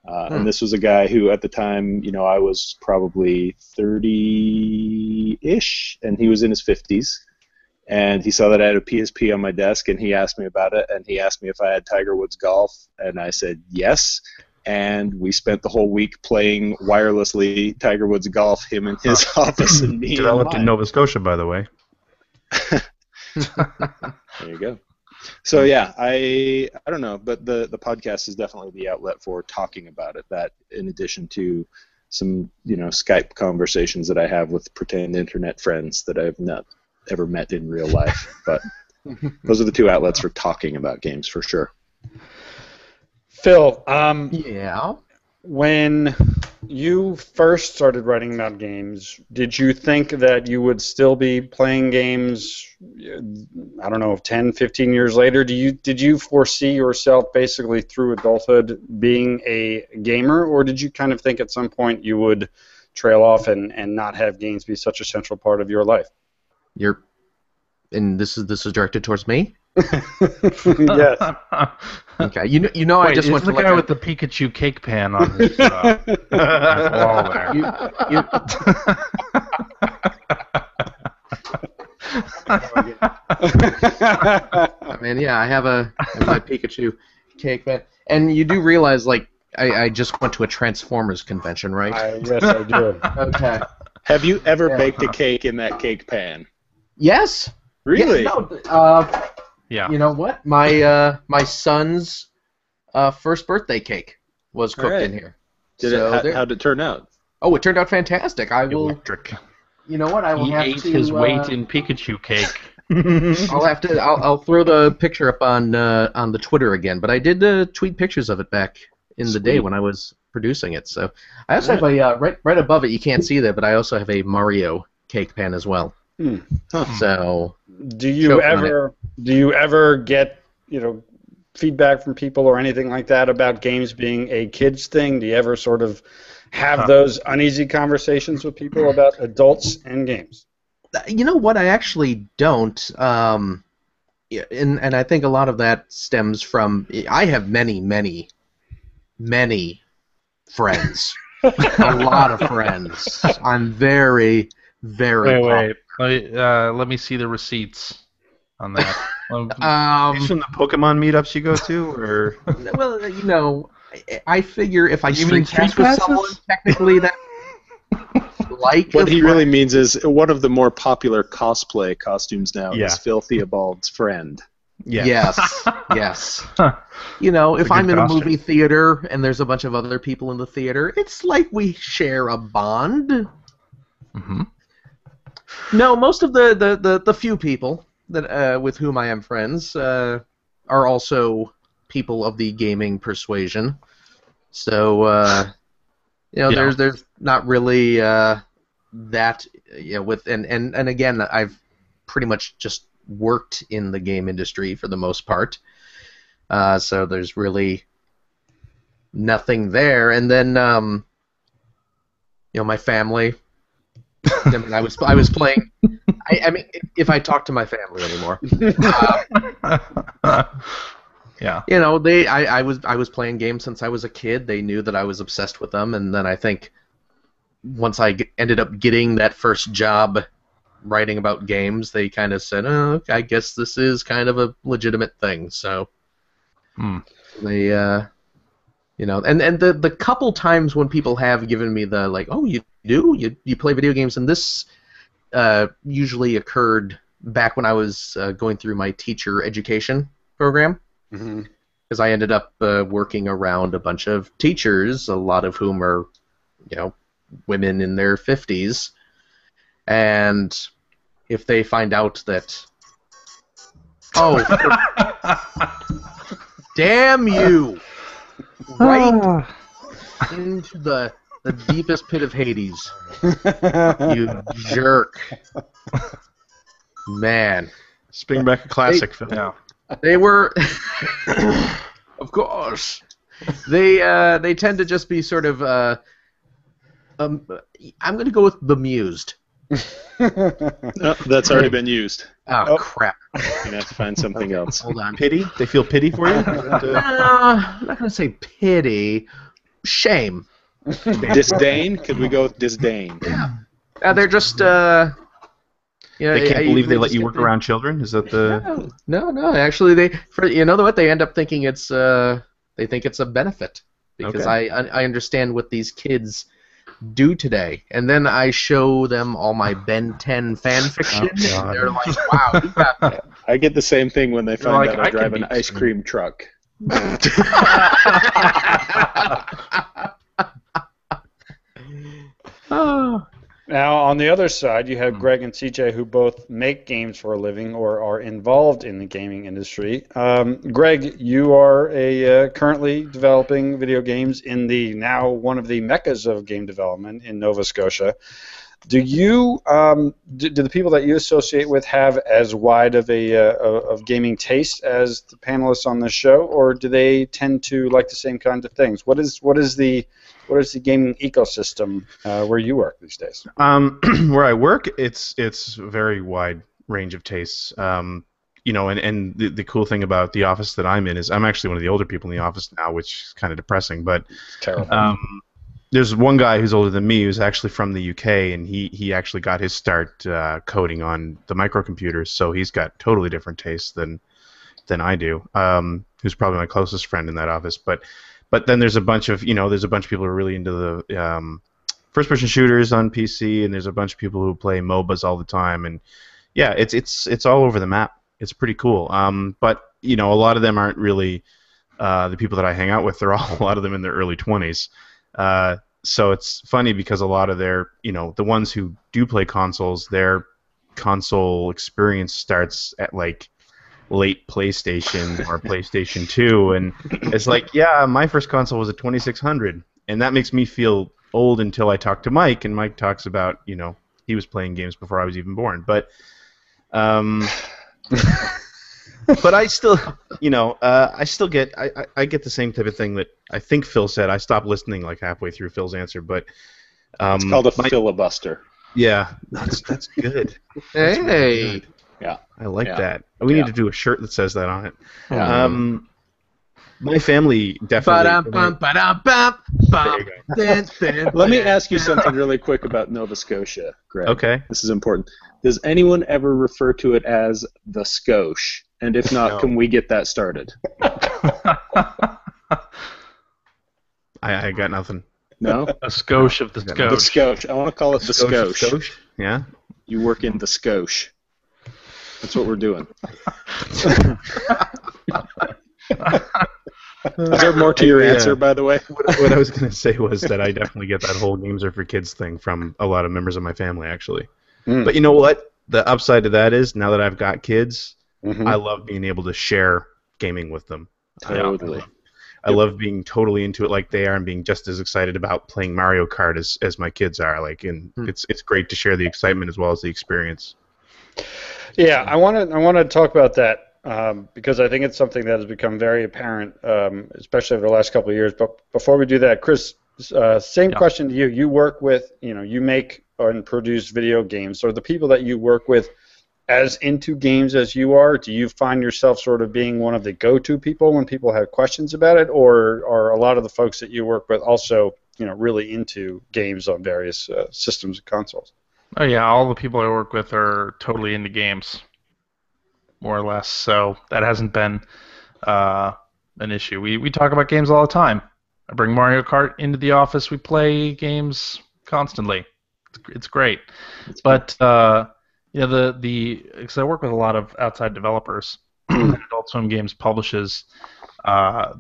And this was a guy who, at the time, I was probably 30-ish, and he was in his 50s. And he saw that I had a PSP on my desk, and he asked me about it, and he asked me if I had Tiger Woods Golf, and I said yes. And we spent the whole week playing wirelessly Tiger Woods Golf, him in his office and me developed in Nova Scotia, by the way. There you go. So yeah, I don't know, but the podcast is definitely the outlet for talking about it. That, in addition to some Skype conversations that I have with pretend internet friends that I've not ever met in real life, but those are the two outlets for talking about games for sure. Phil, yeah. When you first started writing about games, did you think that you would still be playing games, I don't know, 10, 15 years later? Did you foresee yourself basically through adulthood being a gamer, or did you kind of think at some point you would trail off and not have games be such a central part of your life? And this is directed towards me? Yes. Okay. You know, Wait, I just went to the guy with the Pikachu cake pan on his wall there. I mean, yeah, I have my Pikachu cake pan, and you do realize, like, I just went to a Transformers convention, right? Yes, I do. Okay. Have you ever baked a cake in that cake pan? Yes. Really? Yeah, no, Yeah. You know what? My son's first birthday cake was cooked in here. How'd it turn out? Oh, it turned out fantastic. Electric. You know what? I will He have ate to, his weight in Pikachu cake. I'll throw the picture up on the Twitter again. But I did tweet pictures of it back in the day when I was producing it. So I also have a right above it. You can't see that, but I also have a Mario cake pan as well. So do you ever get feedback from people or anything like that about games being a kids thing? Do you ever sort of have those uneasy conversations with people about adults and games? You know what? I actually don't. And I think a lot of that stems from I have many friends. A lot of friends. I'm very Wait. Let me see the receipts on that. These from the Pokemon meetups you go to, or? Well, I figure if I street pass with someone, technically that what he really means is one of the more popular cosplay costumes now is Filthy Bald's friend. Yes. If I'm in a movie theater and there's a bunch of other people in the theater, it's like we share a bond. Mm-hmm. No, most of the few people that with whom I am friends are also people of the gaming persuasion. So there's not really that with and again I've pretty much just worked in the game industry for the most part. So there's really nothing there, and then my family. I mean, I was playing. I mean, if I talk to my family anymore, yeah. I was playing games since I was a kid. They knew that I was obsessed with them, and then I think once I ended up getting that first job writing about games, they kind of said, "Oh, I guess this is kind of a legitimate thing." So they, and the couple times when people have given me the like, "Oh, you do? You play video games?" And this usually occurred back when I was going through my teacher education program, because I ended up working around a bunch of teachers, a lot of whom are, women in their 50s, and if they find out that, damn you, right into the deepest pit of Hades, you jerk. Man. Let's bring back a classic, Phil. Yeah. They were, of course. They tend to just be sort of, I'm going to go with bemused. No, that's already been used. Oh, crap. You're going to have to find something else. Hold on. Pity? They feel pity for you? I'm not going to say pity. Shame. Disdain? Could we go with disdain? Yeah. They're just... They can't believe they let you work around children? Is that the... No. Actually, you know what? They end up thinking it's... they think it's a benefit. Because Okay. I understand what these kids do today. And then I show them all my Ben 10 fan fiction. Oh, God. And they're like, wow, you got... I get the same thing when they find like, out I I can drive an beat ice you. cream truck. Oh. Now, on the other side, you have Greg and CJ, who both make games for a living or are involved in the gaming industry. Greg, you are currently developing video games in the now one of the meccas of game development in Nova Scotia. Do you do the people that you associate with have as wide of of gaming taste as the panelists on this show, or do they tend to like the same kinds of things? What is the gaming ecosystem where you work these days? Where I work, it's a very wide range of tastes. You know, and the cool thing about the office that I'm in is I'm actually one of the older people in the office now, which is kind of depressing. But It's terrible. there's one guy who's older than me who's actually from the UK, and he actually got his start coding on the microcomputers, so he's got totally different tastes than I do. Who's probably my closest friend in that office, but then there's a bunch of people who are really into the first-person shooters on PC, and there's a bunch of people who play MOBAs all the time, and yeah, it's all over the map. It's pretty cool. But you know, a lot of them aren't really the people that I hang out with. They're all a lot of them in their early 20s. So it's funny because a lot of their, you know, the ones who do play consoles, their console experience starts at like late PlayStation or PlayStation 2, and it's like, yeah, my first console was a 2600, and that makes me feel old until I talk to Mike, and Mike talks about, you know, he was playing games before I was even born, but but I still, you know, I get the same type of thing that I think Phil said. I stopped listening like halfway through Phil's answer, but It's called a filibuster. yeah, that's good. That's really Hey. good. Yeah. I like Yeah. that. We need to do a shirt that says that on it. My family definitely. Let me ask you something really quick about Nova Scotia, Greg. Okay. This is important. Does anyone ever refer to it as the Scotia? And if not, No. can we get that started? I got nothing. No? A skosh of the The skosh. Scotia. I want to call it the Scotia. Scotia? Yeah. You work in the Scotia. That's what we're doing. Is there more to your answer, by the way? What I was going to say was that I definitely get that whole games are for kids thing from a lot of members of my family, actually. But you know what? The upside to that is, now that I've got kids, I love being able to share gaming with them. Totally. I love being totally into it like they are, and being just as excited about playing Mario Kart as my kids are. Like, and it's great to share the excitement as well as the experience. Yeah, I want to talk about that because I think it's something that has become very apparent, especially over the last couple of years. But before we do that, Chris, same question to you. You work with, you make and produce video games. So the people that you work with, as into games as you are, do you find yourself sort of being one of the go-to people when people have questions about it, or are a lot of the folks that you work with also, really into games on various systems and consoles? Oh yeah, all the people I work with are totally into games, more or less. So that hasn't been an issue. We talk about games all the time. I bring Mario Kart into the office. We play games constantly. It's great. But because I work with a lot of outside developers, Adult Swim Games publishes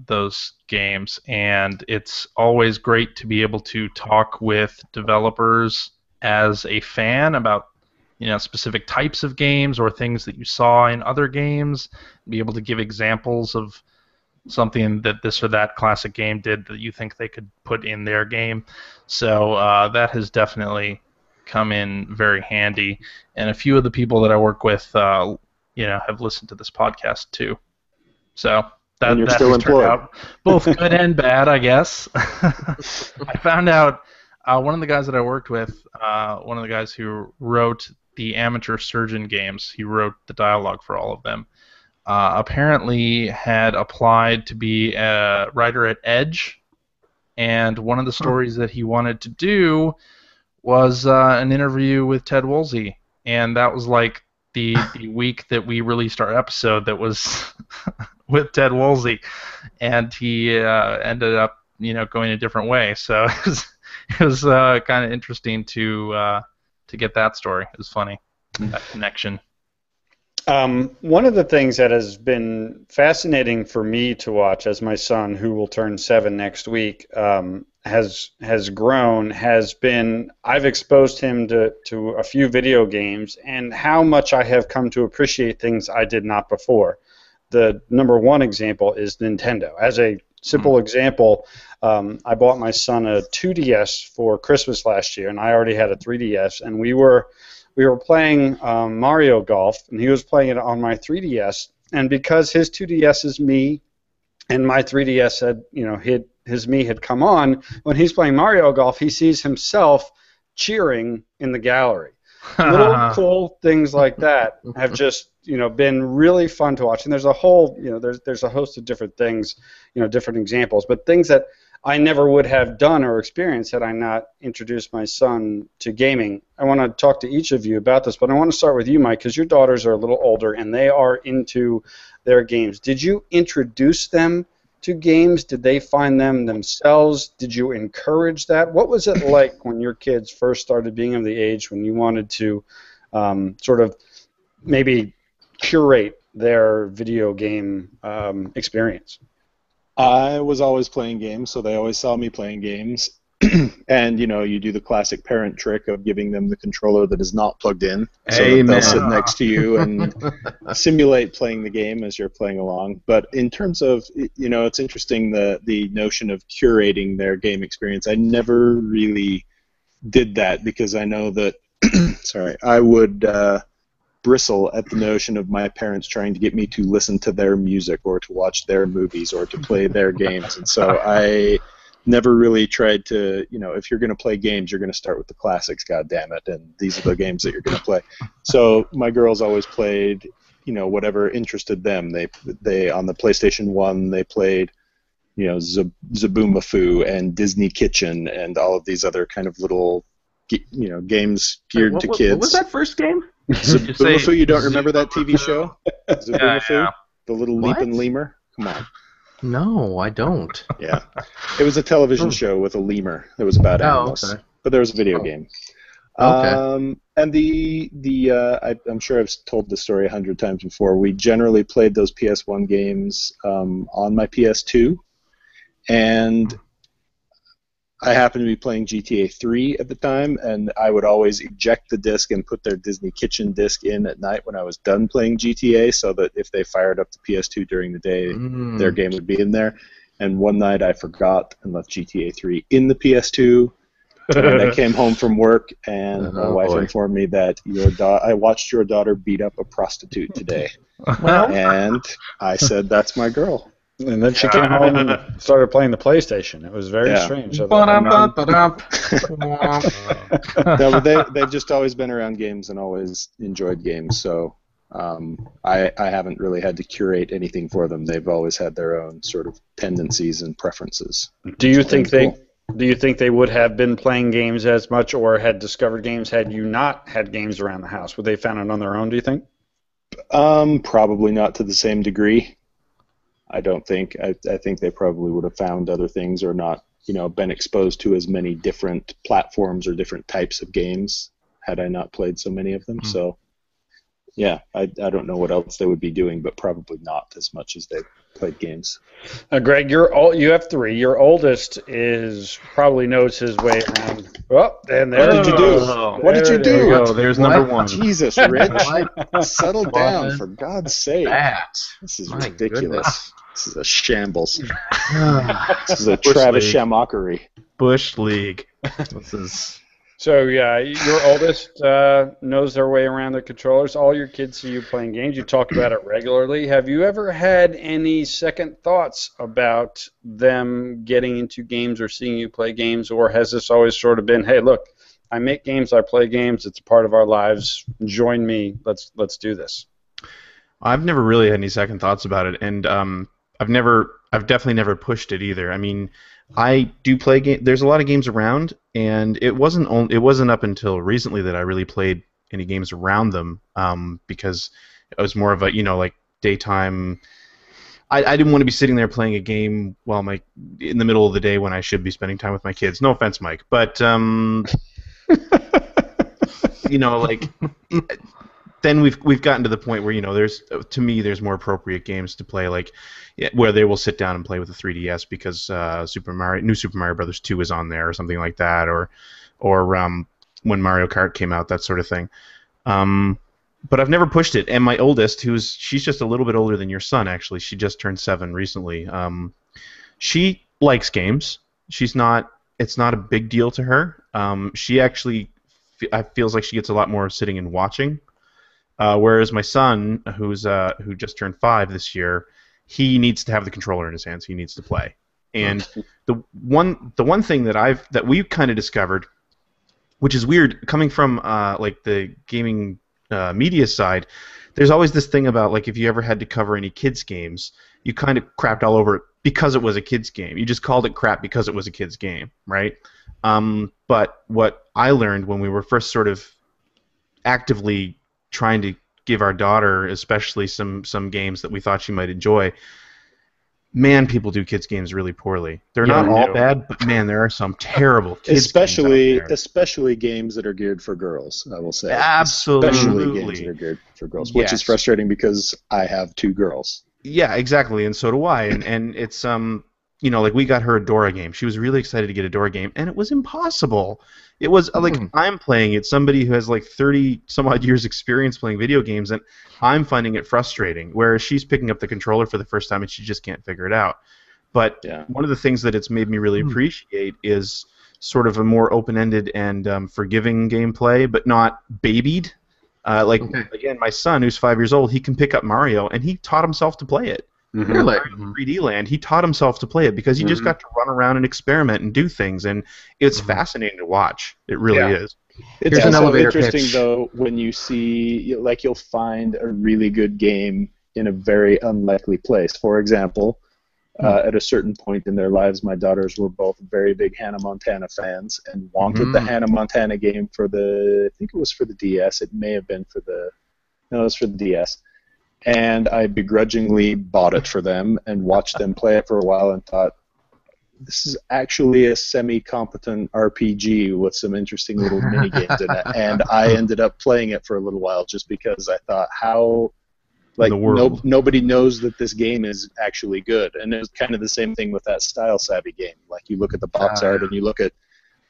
those games, and it's always great to be able to talk with developers as a fan about specific types of games or things that you saw in other games, be able to give examples of something that this or that classic game did that you think they could put in their game. So that has definitely come in very handy, and a few of the people that I work with have listened to this podcast too. So that you're has still turned employed. out both good and bad, I guess. I found out one of the guys that I worked with, one of the guys who wrote the amateur surgeon games, he wrote the dialogue for all of them, apparently had applied to be a writer at Edge, and one of the stories that he wanted to do was an interview with Ted Woolsey, and that was like the week that we released our episode that was with Ted Woolsey, and he ended up going a different way. So it was kind of interesting to get that story. It was funny, that connection. One of the things that has been fascinating for me to watch as my son, who will turn 7 next week, has grown, has been I've exposed him to a few video games and how much I have come to appreciate things I did not before. The number one example is Nintendo. As a simple example, I bought my son a 2DS for Christmas last year, and I already had a 3DS, and we were playing Mario Golf, and he was playing it on my 3DS. And because his 2DS is me, and my 3DS had, his me had come on, when he's playing Mario Golf, he sees himself cheering in the gallery. Little cool things like that have just been really fun to watch. And there's a whole there's a host of different things, different examples, but things that I never would have done or experienced had I not introduced my son to gaming. I want to talk to each of you about this, but I want to start with you, Mike, because your daughters are a little older and they are into their games. Did you introduce them to games? Did they find them themselves? Did you encourage that? What was it like when your kids first started being of the age when you wanted to sort of maybe curate their video game experience? I was always playing games, so they always saw me playing games. And, you do the classic parent trick of giving them the controller that is not plugged in, so that they'll sit next to you and simulate playing the game as you're playing along. But in terms of, it's interesting, the notion of curating their game experience. I never really did that because I know that, I would bristle at the notion of my parents trying to get me to listen to their music or to watch their movies or to play their games. And so I never really tried to, if you're going to play games, you're going to start with the classics, goddammit, and these are the games that you're going to play. So my girls always played, whatever interested them. They on the PlayStation 1, they played, Zaboomafoo and Disney Kitchen and all of these other kind of little, games geared to kids. What was that first game? Zaboomafoo, you don't remember that TV show? Zaboomafoo? Yeah. The little leaping lemur? Come on. No, I don't. Yeah. It was a television show with a lemur that was about animals. Okay. But there was a video game. Okay. And I'm sure I've told this story 100 times before. We generally played those PS1 games on my PS2. And I happened to be playing GTA 3 at the time, and I would always eject the disc and put their Disney Kitchen disc in at night when I was done playing GTA, so that if they fired up the PS2 during the day, their game would be in there. And one night I forgot and left GTA 3 in the PS2, and I came home from work, and my wife informed me that I watched your daughter beat up a prostitute today. And I said, that's my girl. And then she came home and started playing the PlayStation. It was very strange. No, but they've just always been around games and always enjoyed games. So I haven't really had to curate anything for them. They've always had their own sort of tendencies and preferences. Do you think they would have been playing games as much or had discovered games had you not had games around the house? Would they found it on their own, do you think? Probably not to the same degree. I don't think. I think they probably would have found other things or not, been exposed to as many different platforms or different types of games had I not played so many of them. So, yeah, I don't know what else they would be doing, but probably not as much as they played games. Greg, you have 3. Your oldest probably knows his way around. Oh, and there. What did you do? What did you do? Oh, there's number 1. Jesus, Rich. Settle down, for God's sake. This is ridiculous. Goodness. This is a shambles. This is a Travis Shamockery. Bush League. This is So yeah, your oldest knows their way around the controllers. All your kids see you playing games. You talk about it regularly. Have you ever had any second thoughts about them getting into games or seeing you play games, or has this always sort of been, hey, look, I make games, I play games, it's a part of our lives. Join me. Let's do this. I've never really had any second thoughts about it, and I've definitely never pushed it either. I mean, I do play game. There's a lot of games around, and it wasn't up until recently that I really played any games around them, because it was more of a like daytime. I didn't want to be sitting there playing a game while in the middle of the day when I should be spending time with my kids. No offense, Mike, but like. Then we've gotten to the point where there's more appropriate games to play, like where they will sit down and play with the 3DS because New Super Mario Brothers 2 is on there or something like that, or when Mario Kart came out, that sort of thing. But I've never pushed it. And my oldest, she's just a little bit older than your son, actually. She just turned 7 recently. She likes games. It's not a big deal to her. She actually feels like she gets a lot more sitting and watching. Whereas my son, who just turned 5 this year, he needs to have the controller in his hands. He needs to play. And the one thing that we've kind of discovered, which is weird, coming from like the gaming media side, there's always this thing about like if you ever had to cover any kids games, you kind of crapped all over it because it was a kids game. You just called it crap because it was a kids game, right? But what I learned when we were first sort of actively trying to give our daughter especially some games that we thought she might enjoy, man, people do kids games really poorly. They're not all bad, but man, there are some terrible kids games out there. Especially games that are geared for girls, I will say. Absolutely. Especially games that are geared for girls, which is frustrating because I have 2 girls. Yeah, exactly, and so do I. And it's like we got her a Dora game. She was really excited to get a Dora game, and it was impossible. It was like I'm playing it, somebody who has like 30 some odd years experience playing video games, and I'm finding it frustrating. Whereas she's picking up the controller for the first time and she just can't figure it out. But one of the things that it's made me really appreciate is sort of a more open-ended and forgiving gameplay, but not babied. Again, my son, who's 5 years old, he can pick up Mario, and he taught himself to play it. Really? 3D Land, he taught himself to play it because he just got to run around and experiment and do things, and it's fascinating to watch. It really is. It's also interesting, though, when you see, you'll find a really good game in a very unlikely place. For example, at a certain point in their lives, my daughters were both very big Hannah Montana fans and wanted the Hannah Montana game I think it was for the DS. It may have been it was for the DS. And I begrudgingly bought it for them and watched them play it for a while and thought, this is actually a semi-competent RPG with some interesting little mini-games in it. And I ended up playing it for a little while just because I thought, nobody knows that this game is actually good. And it was kind of the same thing with that Style Savvy game. Like, you look at the box art and you look at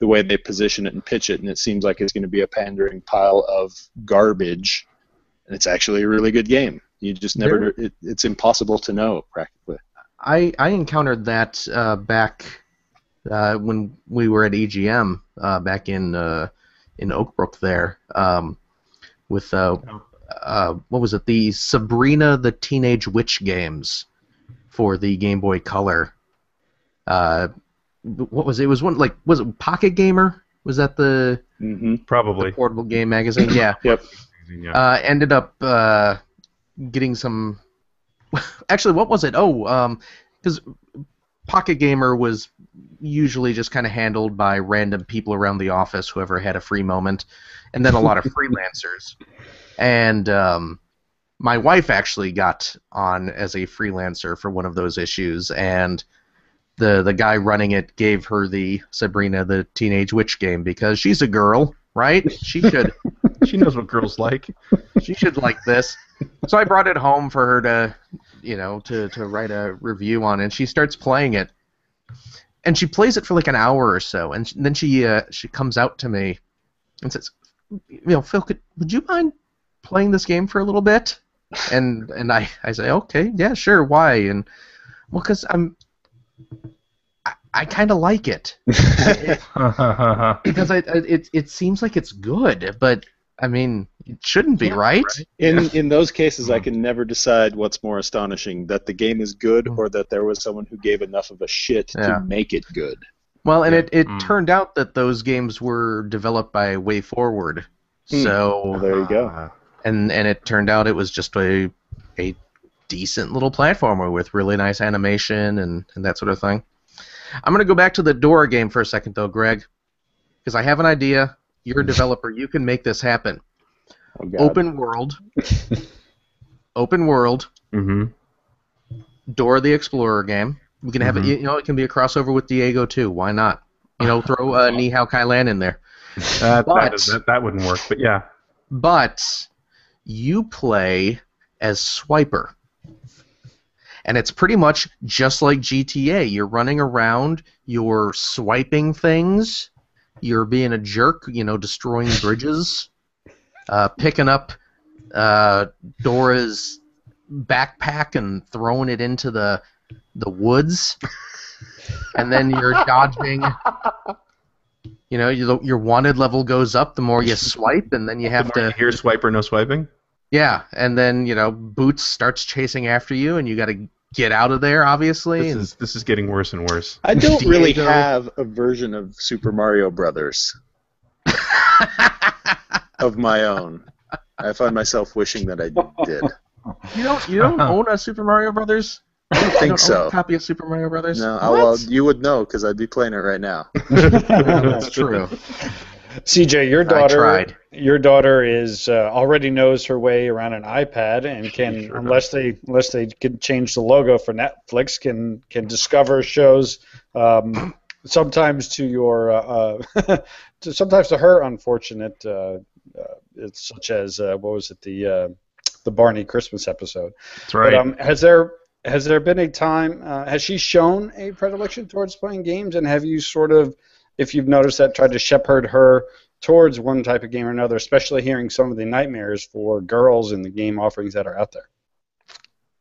the way they position it and pitch it, and it seems like it's going to be a pandering pile of garbage. And it's actually a really good game. You just never. It's impossible to know practically. I encountered that back when we were at EGM back in Oakbrook there with what was it? The Sabrina the Teenage Witch games for the Game Boy Color. What was it? It was was it Pocket Gamer? Was that the probably the portable game magazine? Yeah. Yep. Ended up getting some. Actually, what was it? Because Pocket Gamer was usually just kind of handled by random people around the office, whoever had a free moment, and then a lot of freelancers. And my wife actually got on as a freelancer for one of those issues, and the guy running it gave her the Sabrina the Teenage Witch game because she's a girl, right? She should. She knows what girls like. She should like this. So I brought it home for her to write a review on, and she starts playing it. And she plays it for like an hour or so, and then she comes out to me and says, Phil, would you mind playing this game for a little bit? And I say, okay, yeah, sure, why? And well, because I kind of like it because it seems like it's good, but I mean, it shouldn't be, right? In those cases, I can never decide what's more astonishing, that the game is good or that there was someone who gave enough of a shit to make it good. Well, and it turned out that those games were developed by Way Forward, so well, there you go. And it turned out it was just a decent little platformer with really nice animation and that sort of thing. I'm going to go back to the Dora game for a second, though, Greg, because I have an idea. You're a developer. You can make this happen. Oh, God. Open world. Mm-hmm. Dora the Explorer game. We can have it. You know, it can be a crossover with Diego too. Why not? You know, throw Ni Hao Kai Lan in there. That wouldn't work. But yeah. But you play as Swiper. And it's pretty much just like GTA. You're running around, you're swiping things, you're being a jerk, you know, destroying bridges, picking up Dora's backpack and throwing it into the woods, and then you're dodging. You know, your wanted level goes up the more you swipe, and then you have to hear swiper, no swiping. Yeah, and then, you know, Boots starts chasing after you, and you got to get out of there, obviously. This is getting worse and worse. I don't really have a version of Super Mario Brothers of my own. I find myself wishing that I did. You don't own a Super Mario Brothers? I don't think so. Own a copy of Super Mario Brothers? No, well, you would know because I'd be playing it right now. That's true. CJ, your daughter is already knows her way around an iPad and can, unless they can change the logo for Netflix, can discover shows. Sometimes to your, sometimes to her unfortunate, it's such as what was it, the Barney Christmas episode. That's right. But has there been a time? Has she shown a predilection towards playing games, and have you sort of, if you've noticed that, tried to shepherd her towards one type of game or another, especially hearing some of the nightmares for girls in the game offerings that are out there?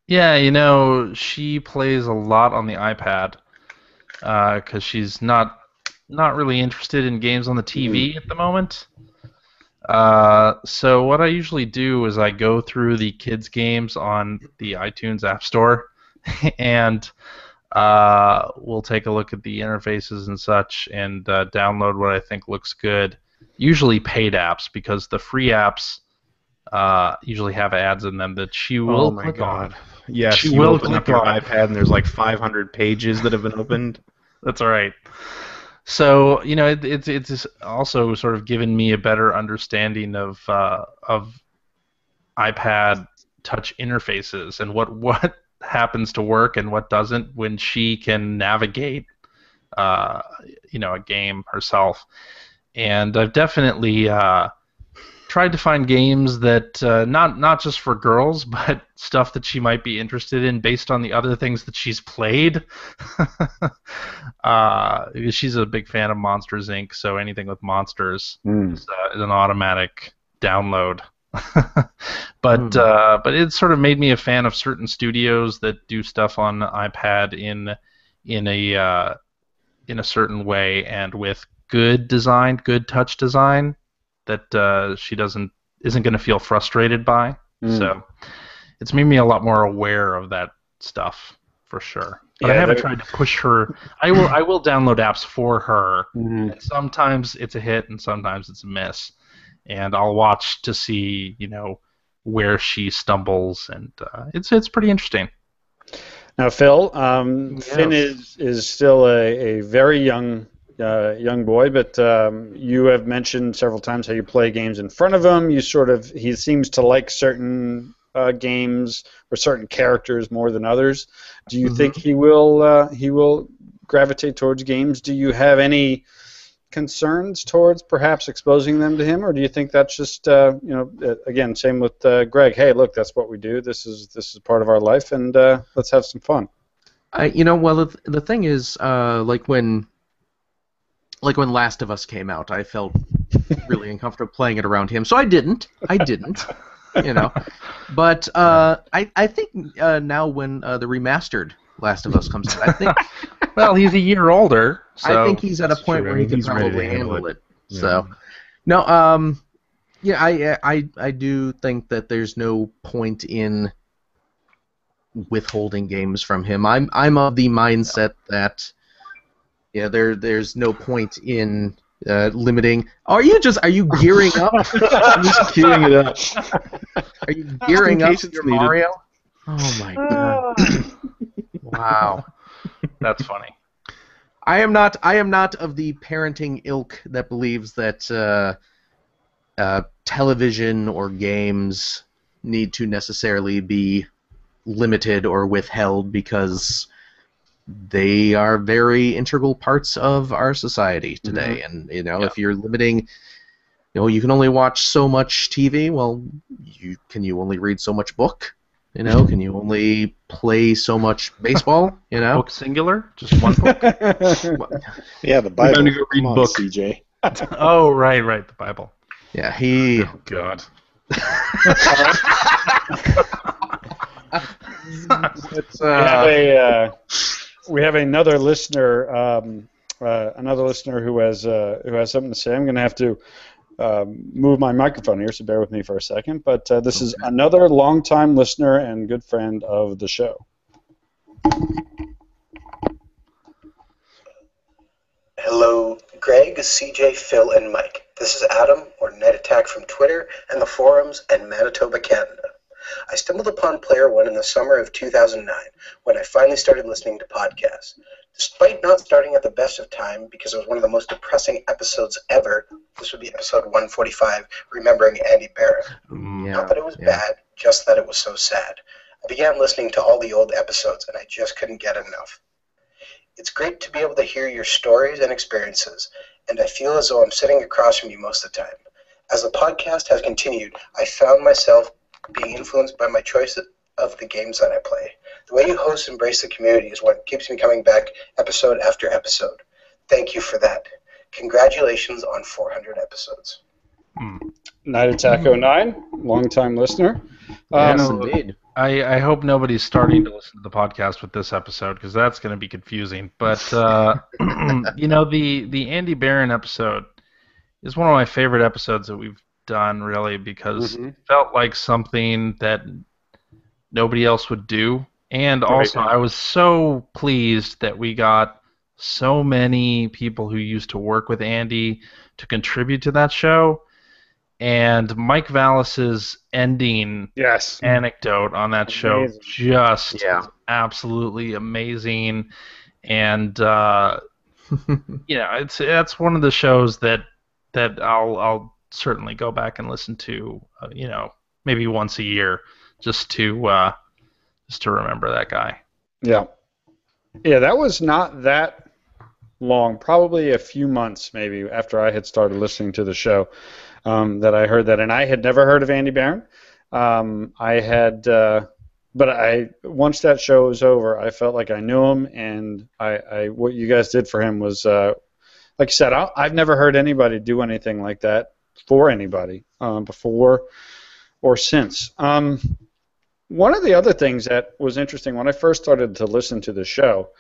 Yeah, you know, she plays a lot on the iPad because she's not really interested in games on the TV at the moment. So what I usually do is I go through the kids' games on the iTunes App Store, and we'll take a look at the interfaces and such and download what I think looks good. Usually paid apps, because the free apps usually have ads in them that she will click on. Yes, she you will open up click your on. iPad and there's like 500 pages that have been opened. That's right. So, you know, it's also sort of given me a better understanding of iPad touch interfaces and what happens to work and what doesn't when she can navigate, you know, a game herself. And I've definitely tried to find games that not just for girls, but stuff that she might be interested in based on the other things that she's played. She's a big fan of Monsters, Inc., so anything with monsters is an automatic download. But it sort of made me a fan of certain studios that do stuff on iPad in a certain way and with good design, good touch design that she isn't going to feel frustrated by. So it's made me a lot more aware of that stuff for sure. But I haven't tried to push her. I will download apps for her. And sometimes it's a hit and sometimes it's a miss. And I'll watch to see, you know, where she stumbles, and it's pretty interesting. Now, Phil, Finn is still a very young boy, but you have mentioned several times how you play games in front of him. He seems to like certain games or certain characters more than others. Do you think he will gravitate towards games? Do you have any concerns towards perhaps exposing them to him, or do you think that's just again, same with Greg? Hey, look, that's what we do. This is part of our life, and let's have some fun. Well, the thing is, like when Last of Us came out, I felt really uncomfortable playing it around him, so I didn't. You know, but I think now when the remastered Last of Us comes out. I think. Well, he's a year older, so I think he's at a point true. where he can He's ready to probably handle handle it. Yeah. So, no, yeah, I do think that there's no point in withholding games from him. I'm of the mindset that there's no point in limiting. Are you gearing up? I'm just queuing it up. Are you gearing up case it's your needed. Mario? Oh my god! Wow, that's funny. I am not of the parenting ilk that believes that television or games need to necessarily be limited or withheld because they are very integral parts of our society today. And if you're limiting, you can only watch so much TV. Well, can you only read so much book? Can you only play so much baseball? Book singular, just one book. Yeah, the Bible. I'm going to go read Come on, book. CJ. Oh, right, the Bible. Yeah, he. Oh God. We have another listener. Another listener who has something to say. I'm going to have to move my microphone here, so bear with me for a second. But this is another longtime listener and good friend of the show. Hello, Greg, CJ, Phil, and Mike. This is Adam, or Net Attack from Twitter and the forums and Manitoba, Canada. I stumbled upon Player One in the summer of 2009 when I finally started listening to podcasts. Despite not starting at the best of time because it was one of the most depressing episodes ever, this would be episode 145, Remembering Andy Barron. Not that it was bad, just that it was so sad. I began listening to all the old episodes and I just couldn't get enough. It's great to be able to hear your stories and experiences, and I feel as though I'm sitting across from you most of the time. As the podcast has continued, I found myself being influenced by my choice of the games that I play. The way you hosts embrace the community is what keeps me coming back episode after episode. Thank you for that. Congratulations on 400 episodes. Night Attack 09, long-time listener. Yes, indeed. I hope nobody's starting to listen to the podcast with this episode because that's going to be confusing. But the Andy Barron episode is one of my favorite episodes that we've done, really, because it felt like something that nobody else would do. And also, I was so pleased that we got so many people who used to work with Andy to contribute to that show. And Mike Vallis's ending anecdote on that show just absolutely amazing. And that's one of the shows that I'll certainly go back and listen to, maybe once a year, just to remember that guy. Yeah, that was not that long, probably a few months maybe after I had started listening to the show. That I heard that, and I had never heard of Andy Barron. But once that show was over, I felt like I knew him, and what you guys did for him was, like I said, I've never heard anybody do anything like that for anybody before or since. One of the other things that was interesting when I first started to listen to the show,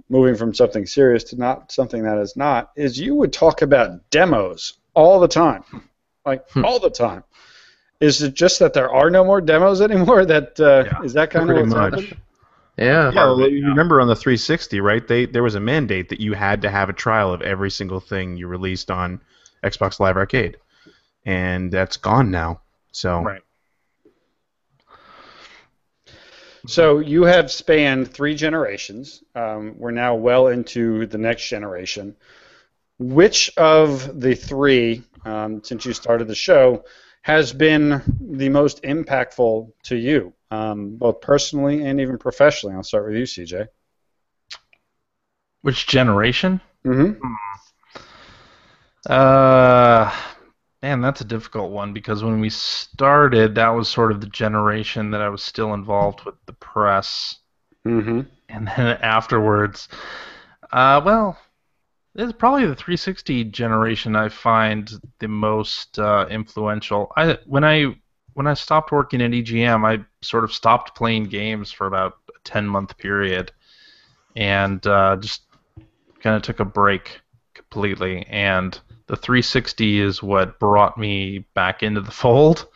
moving from something serious to not something that is not, is you would talk about demos all the time, all the time. Is it just that there are no more demos anymore? Is that kind of what's happening? Yeah. Well, you remember on the 360, right? There was a mandate that you had to have a trial of every single thing you released on Xbox Live Arcade, and that's gone now. So. Right. So you have spanned 3 generations. We're now well into the next generation. Which of the 3, since you started the show, has been the most impactful to you, both personally and even professionally? I'll start with you, CJ. Which generation? Mm-hmm. Man, that's a difficult one because when we started, that was sort of the generation that I was still involved with the press. Mm-hmm. And then afterwards, it's probably the 360 generation I find the most influential. When I stopped working at EGM, I sort of stopped playing games for about a 10-month period, and just kind of took a break completely. And the 360 is what brought me back into the fold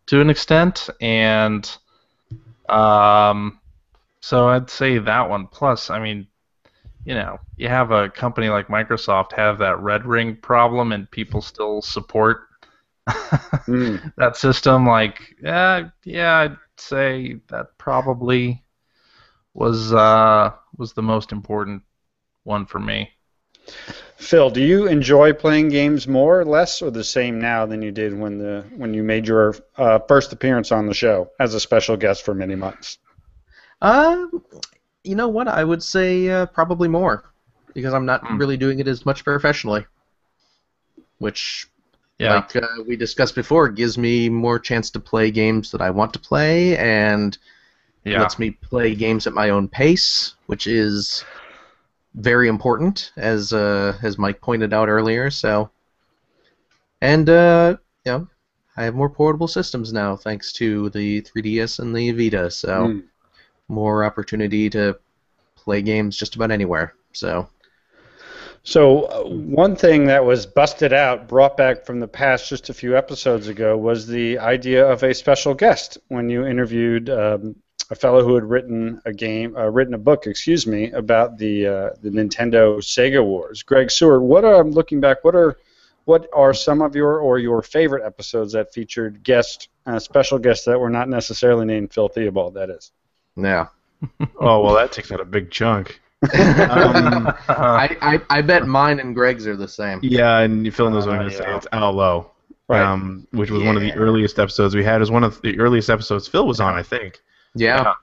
to an extent, and so I'd say that one. Plus, I mean, you have a company like Microsoft have that red ring problem, and people still support that system. Like, yeah, I'd say that probably was the most important one for me. Phil, do you enjoy playing games more or less, or the same now than you did when you made your first appearance on the show as a special guest for many months? You know what? I would say probably more, because I'm not really doing it as much professionally, which, like we discussed before, gives me more chance to play games that I want to play, and lets me play games at my own pace, which is very important, as Mike pointed out earlier. So, and I have more portable systems now thanks to the 3DS and the Vita. So, more opportunity to play games just about anywhere. So one thing that was busted out, brought back from the past just a few episodes ago, was the idea of a special guest when you interviewed a fellow who had written a book, about the Nintendo Sega Wars. Greg Seward, looking back, what are some of your favorite episodes that featured special guests that were not necessarily named Phil Theobald? That is. Yeah. Oh well, that takes out a big chunk. I bet mine and Greg's are the same. Yeah, and Phil knows what I'm going to say. It's Al Lowe, right. Which was one of the earliest episodes we had. It was one of the earliest episodes Phil was on, I think. Yeah.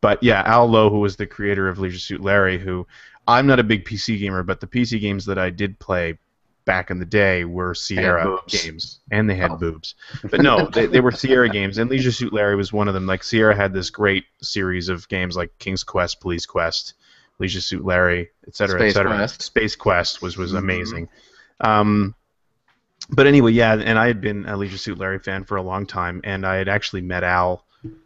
But yeah, Al Lowe, who was the creator of Leisure Suit Larry, who I'm not a big PC gamer, but the PC games that I did play back in the day were Sierra games, and they had boobs. But no, they were Sierra games, and Leisure Suit Larry was one of them. Like, Sierra had this great series of games like King's Quest, Police Quest, Leisure Suit Larry, etc., etc. Space Quest was amazing. But anyway, yeah, and I had been a Leisure Suit Larry fan for a long time, and I had actually met Al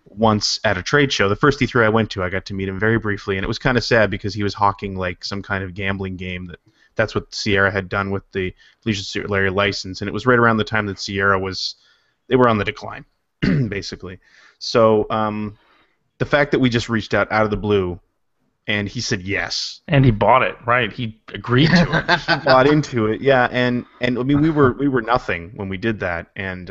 once at a trade show. The first E3 I went to, I got to meet him very briefly, and it was kind of sad because he was hawking like some kind of gambling game that's what Sierra had done with the Leisure Suit Larry license, and it was right around the time that Sierra they were on the decline, basically. So the fact that we just reached out of the blue, and he said yes. And he bought it, right? He agreed to it. He bought into it, yeah. And I mean, we were nothing when we did that, and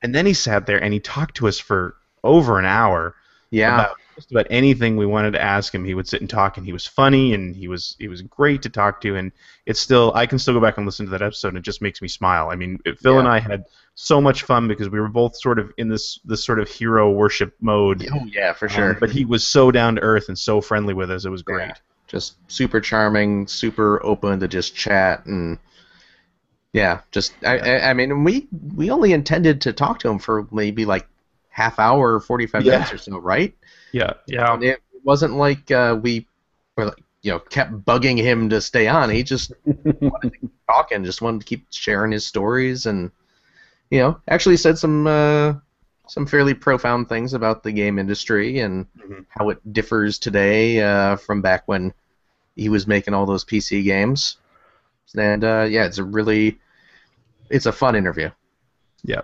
then he sat there and he talked to us for over an hour. Yeah. About just about anything we wanted to ask him. He would sit and talk, and he was funny, and he was great to talk to, and I can still go back and listen to that episode, and it just makes me smile. I mean, Phil and I had so much fun because we were both sort of in this sort of hero worship mode. Oh yeah, for sure. But he was so down to earth and so friendly with us. It was great. Yeah. Just super charming, super open to just chat, and I mean, we only intended to talk to him for maybe like half hour, 45 minutes or so, right? Yeah. And it wasn't like we were kept bugging him to stay on. He just wanted to keep talking, just wanted to keep sharing his stories, and actually said some fairly profound things about the game industry and how it differs today from back when he was making all those PC games. And it's a fun interview. Yeah.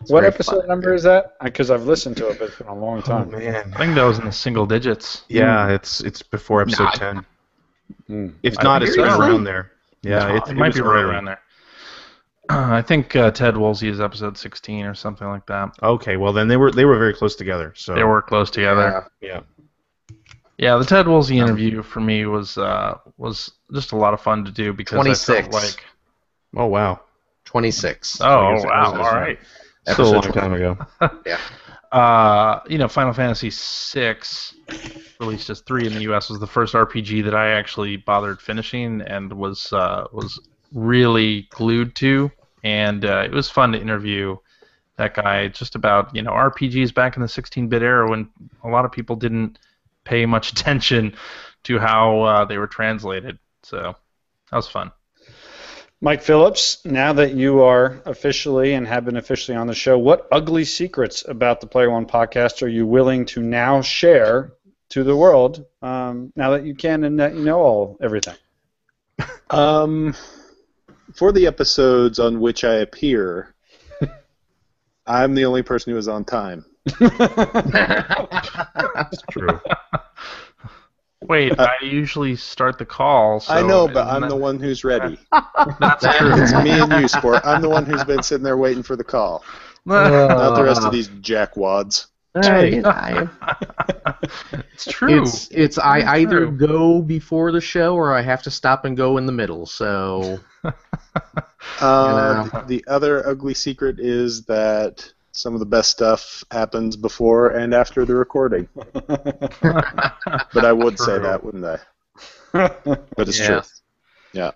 What episode number is that? Because I've listened to it, but it's been a long time. Oh, man. I think that was in the single digits. Yeah, it's before episode 10. If not, it's right around there. Yeah, it might be right around there. I think Ted Woolsey is episode 16 or something like that. Okay, well then they were very close together. So they were close together. Yeah. Yeah, the Ted Woolsey interview for me was just a lot of fun to do because 26. I felt like. Oh wow. 26. Oh wow! All right. Still a long time ago. Yeah. Final Fantasy VI, released as 3 in the U.S., was the first RPG that I actually bothered finishing and was really glued to, and it was fun to interview that guy just about RPGs back in the 16-bit era when a lot of people didn't pay much attention to how they were translated. So that was fun. Mike Phillips, now that you are officially and have been officially on the show, what ugly secrets about the Player One podcast are you willing to now share to the world now that you can and that you know everything? For the episodes on which I appear, I'm the only person who is on time. That's true. Wait, I usually start the call. So I know, but I'm the one who's ready. That's true. It's me and you, Sport. I'm the one who's been sitting there waiting for the call. Not the rest of these jackwads. Hey, It's true. It's I either go before the show or I have to stop and go in the middle. So the other ugly secret is that some of the best stuff happens before and after the recording. But I would say that, wouldn't I? But it's true. Yeah.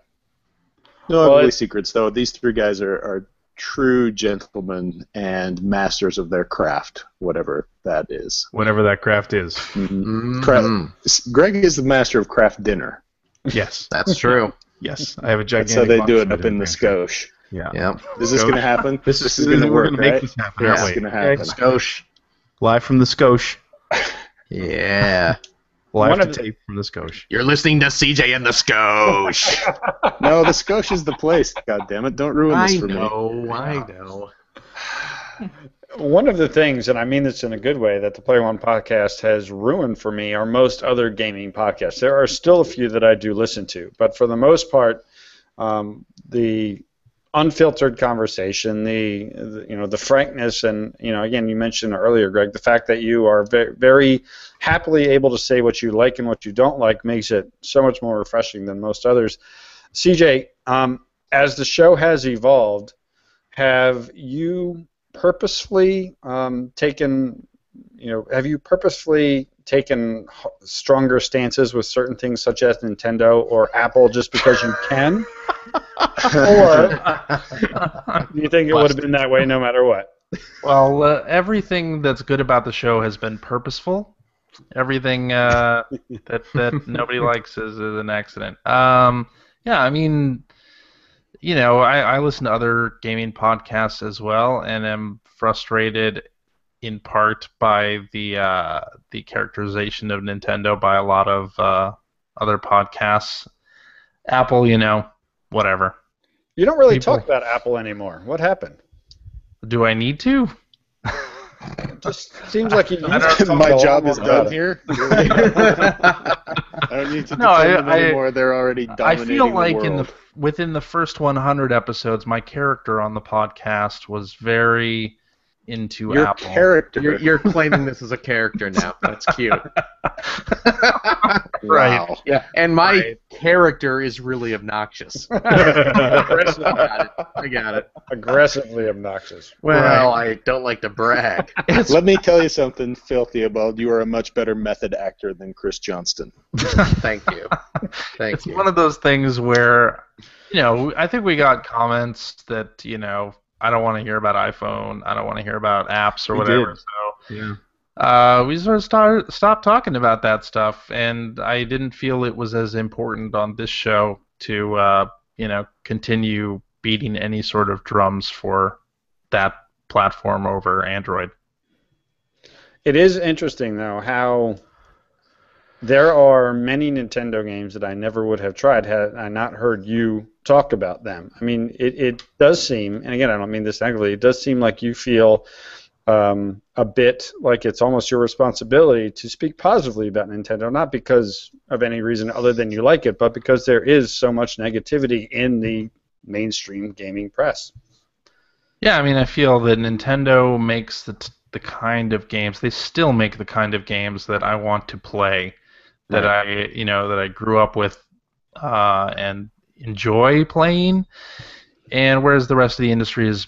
No ugly secrets, though. These three guys are true gentlemen and masters of their craft, whatever that is. Whatever that craft is. Greg is the master of craft dinner. Yes. That's true. Yes. I have a gigantic That's how they box do of it up in the Skosh. Yeah. Yep. Is this going to happen? This is going to We're work, gonna make right? this happen. This aren't is we? going to happen. Skosh. Live from the Skosh. Yeah. Live to tape from the Skosh. You're listening to CJ and the Skosh. No, the Skosh is the place. God damn it! Don't ruin this for me. I know. One of the things, and I mean this in a good way, that the Player One podcast has ruined for me are most other gaming podcasts. There are still a few that I do listen to, but for the most part, the unfiltered conversation, the frankness, and again, you mentioned earlier, Greg, the fact that you are very, very happily able to say what you like and what you don't like makes it so much more refreshing than most others. CJ, as the show has evolved, have you purposefully taken stronger stances with certain things such as Nintendo or Apple just because you can? Or do you think it would have been that way no matter what? Well, everything that's good about the show has been purposeful. Everything that nobody likes is an accident. Yeah, I mean, I listen to other gaming podcasts as well, and am frustrated in part by the characterization of Nintendo by a lot of other podcasts. Apple, whatever. You don't really talk about Apple anymore. What happened? Do I need to? It just seems like you my job is done here. I don't need to defend them anymore. They're already dominating I feel like the world. within the first 100 episodes, my character on the podcast was very into Your Apple. character. You're claiming this as a character now. That's cute. Right. Wow. Yeah, and my character is really obnoxious. I got it. aggressively obnoxious. Well, I don't like to brag. Let me tell you something, Filthy Abode. You are a much better method actor than Chris Johnston. Thank you. It's one of those things where, I think we got comments that, I don't want to hear about iPhone, I don't want to hear about apps or whatever. did. So Yeah. we sort of stopped talking about that stuff, and I didn't feel it was as important on this show to, continue beating any sort of drums for that platform over Android. It is interesting, though, how there are many Nintendo games that I never would have tried had I not heard you talk about them. I mean, it does seem, and again, I don't mean this negatively, it does seem like you feel a bit like it's almost your responsibility to speak positively about Nintendo, not because of any reason other than you like it, but because there is so much negativity in the mainstream gaming press. Yeah, I mean, I feel that Nintendo makes the kind of games, they still make the kind of games that I want to play, that I grew up with and enjoy playing, and whereas the rest of the industry is,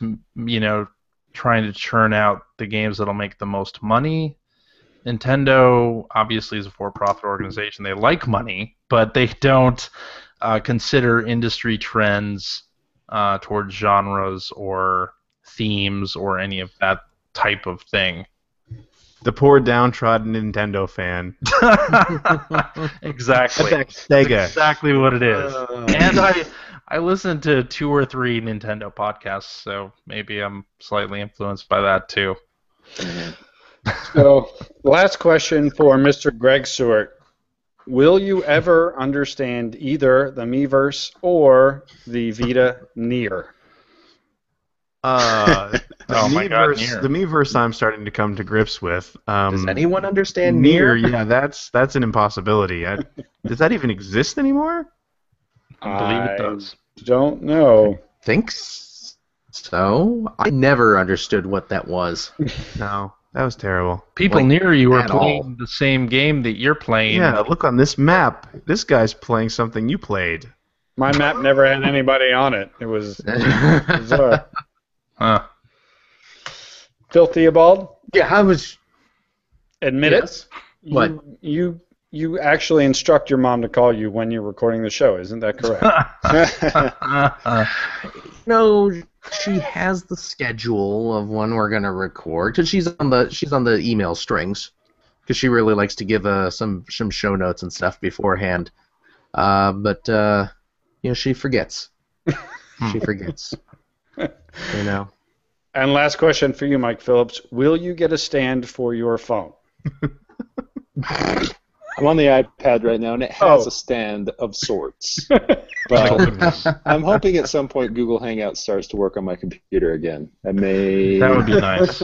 trying to churn out the games that'll make the most money. Nintendo obviously is a for-profit organization. They like money, but they don't consider industry trends towards genres or themes or any of that type of thing. The poor downtrodden Nintendo fan. Exactly. Sega. That's exactly what it is. And I listen to 2 or 3 Nintendo podcasts, so maybe I'm slightly influenced by that too. So, last question for Mr. Greg Stewart. Will you ever understand either the Miiverse or the Vita Near? The my God, Miiverse, Nier. the Miiverse, I'm starting to come to grips with. Does anyone understand Nier? Nier? Yeah, that's an impossibility. Does that even exist anymore? I believe it does. Don't know. Think so. I never understood what that was. No, that was terrible. People Like, near you are at playing all. the same game that you're playing. Yeah, look on this map. This guy's playing something you played. My map never had anybody on it. It was bizarre. Huh. Phil Theobald, Yeah, I was. admit Yes. it. What? You actually instruct your mom to call you when you're recording the show, isn't that correct? No, she has the schedule of when we're gonna record because she's on the email strings because she really likes to give some show notes and stuff beforehand. But she forgets. She forgets. You know. And last question for you, Mike Phillips. Will you get a stand for your phone? I'm on the iPad right now, and it has a stand of sorts. But I'm hoping at some point Google Hangout starts to work on my computer again. I may, That would be nice.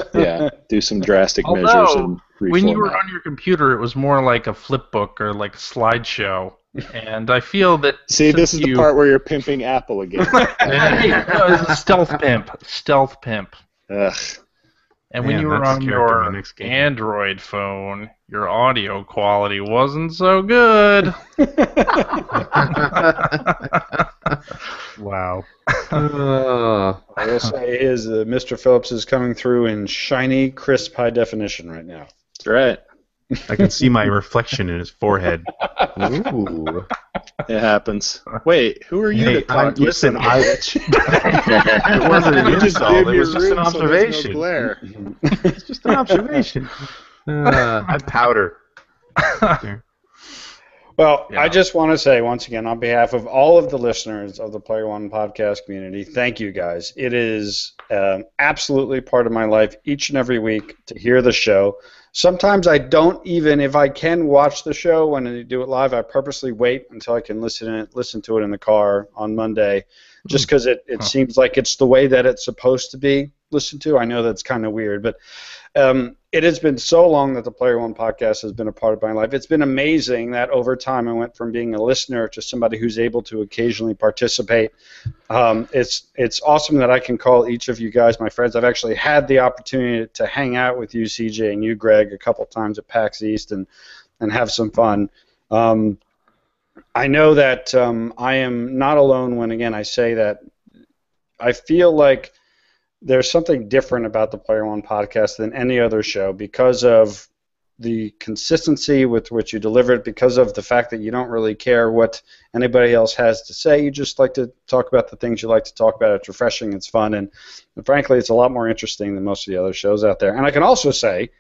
do some drastic measures Although, and reformat. when you were on your computer, it was more like a flip book or like a slideshow. And I feel that. See, this is the part where you're pimping Apple again. No, it's a stealth pimp. Stealth pimp. Ugh. And when Man, you were that's on the character in my your next game. Android phone, your audio quality wasn't so good. Wow. Uh, I will say is Mr. Phillips is coming through in shiny, crisp, high definition right now. That's right. I can see my reflection in his forehead. ooh. It happens. Wait, who are you Hey, to talk? listen, it wasn't an You just insult. dim It was your just an room so there's no observation. glare. It's just an observation. I powder. Well, Yeah. I just want to say once again, on behalf of all of the listeners of the Player One podcast community, thank you guys. It is absolutely part of my life each and every week to hear the show. Sometimes I don't even, if I can watch the show when I do it live, I purposely wait until I can listen to it in the car on Monday, just because it seems like it's the way that it's supposed to be listened to. I know that's kind of weird, but it has been so long that the Player One podcast has been a part of my life. It's been amazing that over time I went from being a listener to somebody who's able to occasionally participate. It's awesome that I can call each of you guys my friends. I've actually had the opportunity to hang out with you, CJ, and you, Greg, a couple times at PAX East and have some fun. I know that I am not alone when, again, I say that I feel like there's something different about the Player One podcast than any other show because of the consistency with which you deliver it, because of the fact that you don't really care what anybody else has to say. You just like to talk about the things you like to talk about. It's refreshing, it's fun, and frankly, it's a lot more interesting than most of the other shows out there. And I can also say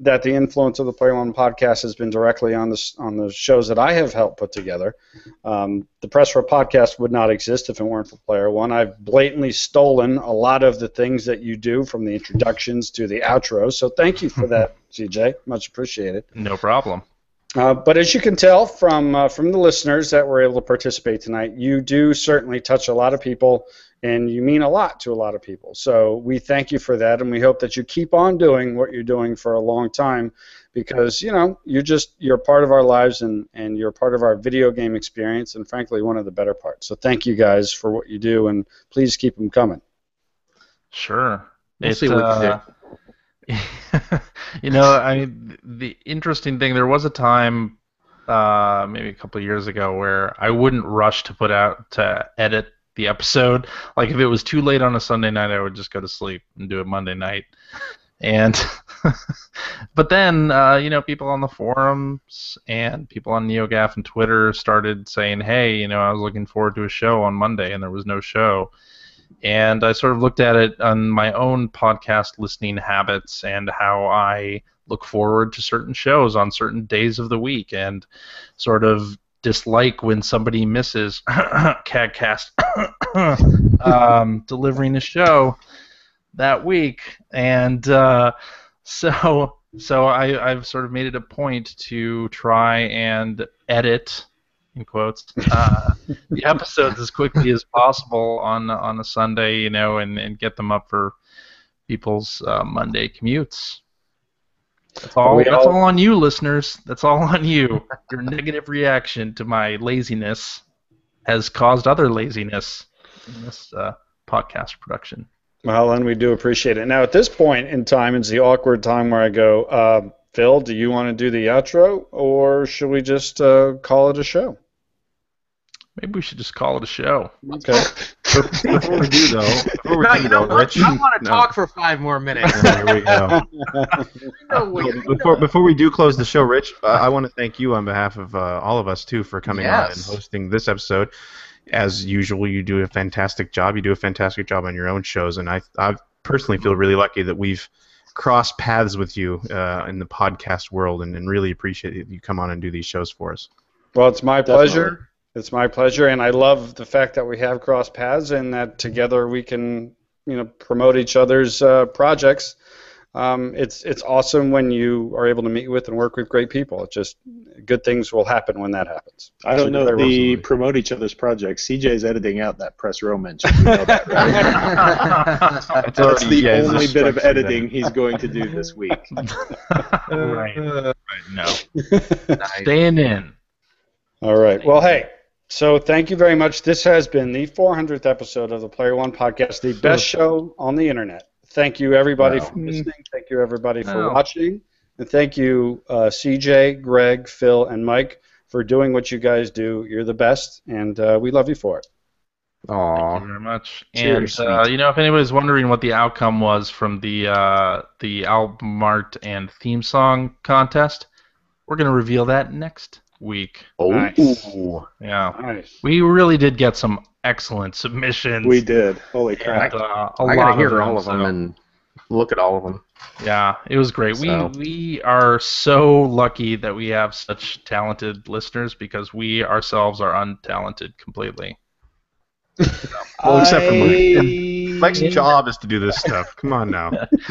that the influence of the Player One podcast has been directly on the shows that I have helped put together. The Press for podcast would not exist if it weren't for Player One. I've blatantly stolen a lot of the things that you do, from the introductions to the outros. So thank you for that, CJ. Much appreciated. No problem. But as you can tell from the listeners that were able to participate tonight, you do certainly touch a lot of people, and you mean a lot to a lot of people. So we thank you for that, and we hope that you keep on doing what you're doing for a long time, because you're part of our lives, and you're part of our video game experience, and frankly one of the better parts. So thank you guys for what you do, and please keep them coming. Sure. We'll see what you do. The interesting thing, there was a time, maybe a couple of years ago, where I wouldn't rush to edit the episode. Like, if it was too late on a Sunday night, I would just go to sleep and do it Monday night. And but then, people on the forums and people on NeoGAF and Twitter started saying, hey, I was looking forward to a show on Monday, and there was no show. And I sort of looked at it on my own podcast listening habits and how I look forward to certain shows on certain days of the week, and sort of dislike when somebody misses CADcast delivering a show that week. And So I've sort of made it a point to try and edit, in quotes, the episodes as quickly as possible on a Sunday, and get them up for people's Monday commutes. That's all. That's all on you, listeners. That's all on you. Your negative reaction to my laziness has caused other laziness in this podcast production. Well, and we do appreciate it. Now, at this point in time, it's the awkward time where I go, Phil, do you want to do the outro, or should we just call it a show? Maybe we should just call it a show. Okay. Before we do, Rich. I want to talk for 5 more minutes. There we go. Before we do close the show, Rich, I want to thank you on behalf of all of us, too, for coming on and hosting this episode. As usual, you do a fantastic job. You do a fantastic job on your own shows, and I personally feel really lucky that we've crossed paths with you in the podcast world, and really appreciate that you come on and do these shows for us. Well, it's my pleasure. It's my pleasure, and I love the fact that we have crossed paths and that together we can, promote each other's projects. It's awesome when you are able to meet with and work with great people. It's just good things will happen when that happens. I don't know the promote each other's projects. CJ's editing out that press row mention. You know that, right? That's the only bit of editing he's going to do this week. Right. No. Staying in. All right. Well, hey. So thank you very much. This has been the 400th episode of the Player One Podcast, the best show on the internet. Thank you, everybody, for listening. Thank you, everybody, for watching. And thank you, CJ, Greg, Phil, and Mike, for doing what you guys do. You're the best, and we love you for it. Thank you very much. Cheers, and, if anybody's wondering what the outcome was from the album art and theme song contest, we're going to reveal that next week. Nice. Yeah. Nice. We really did get some excellent submissions. We did. Holy crap. And, I got to hear all of them and look at all of them. Yeah, it was great. So. We are so lucky that we have such talented listeners because we ourselves are untalented completely. Well, except for Mike. Mike's job is to do this stuff. Come on now.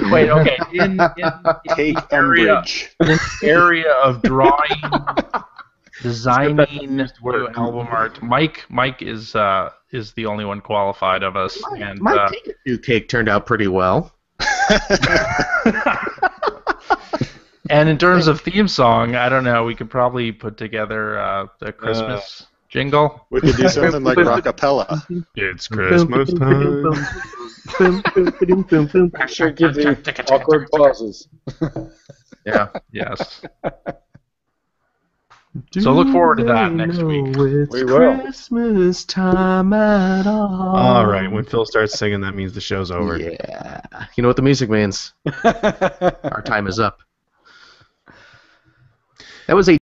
Wait, okay. In Take umbrage. In the area of drawing, designing new album art, Mike is the only one qualified of us. My Take-Two cake turned out pretty well. And in terms of theme song, I don't know. We could probably put together the Christmas jingle. We could do something like rockapella. It's Christmas time. I sure give you awkward pauses. Yeah. Yes. So look forward to that next week. We will. Christmas time at all right, when Phil starts singing, that means the show's over. Yeah. You know what the music means? Our time is up. That was a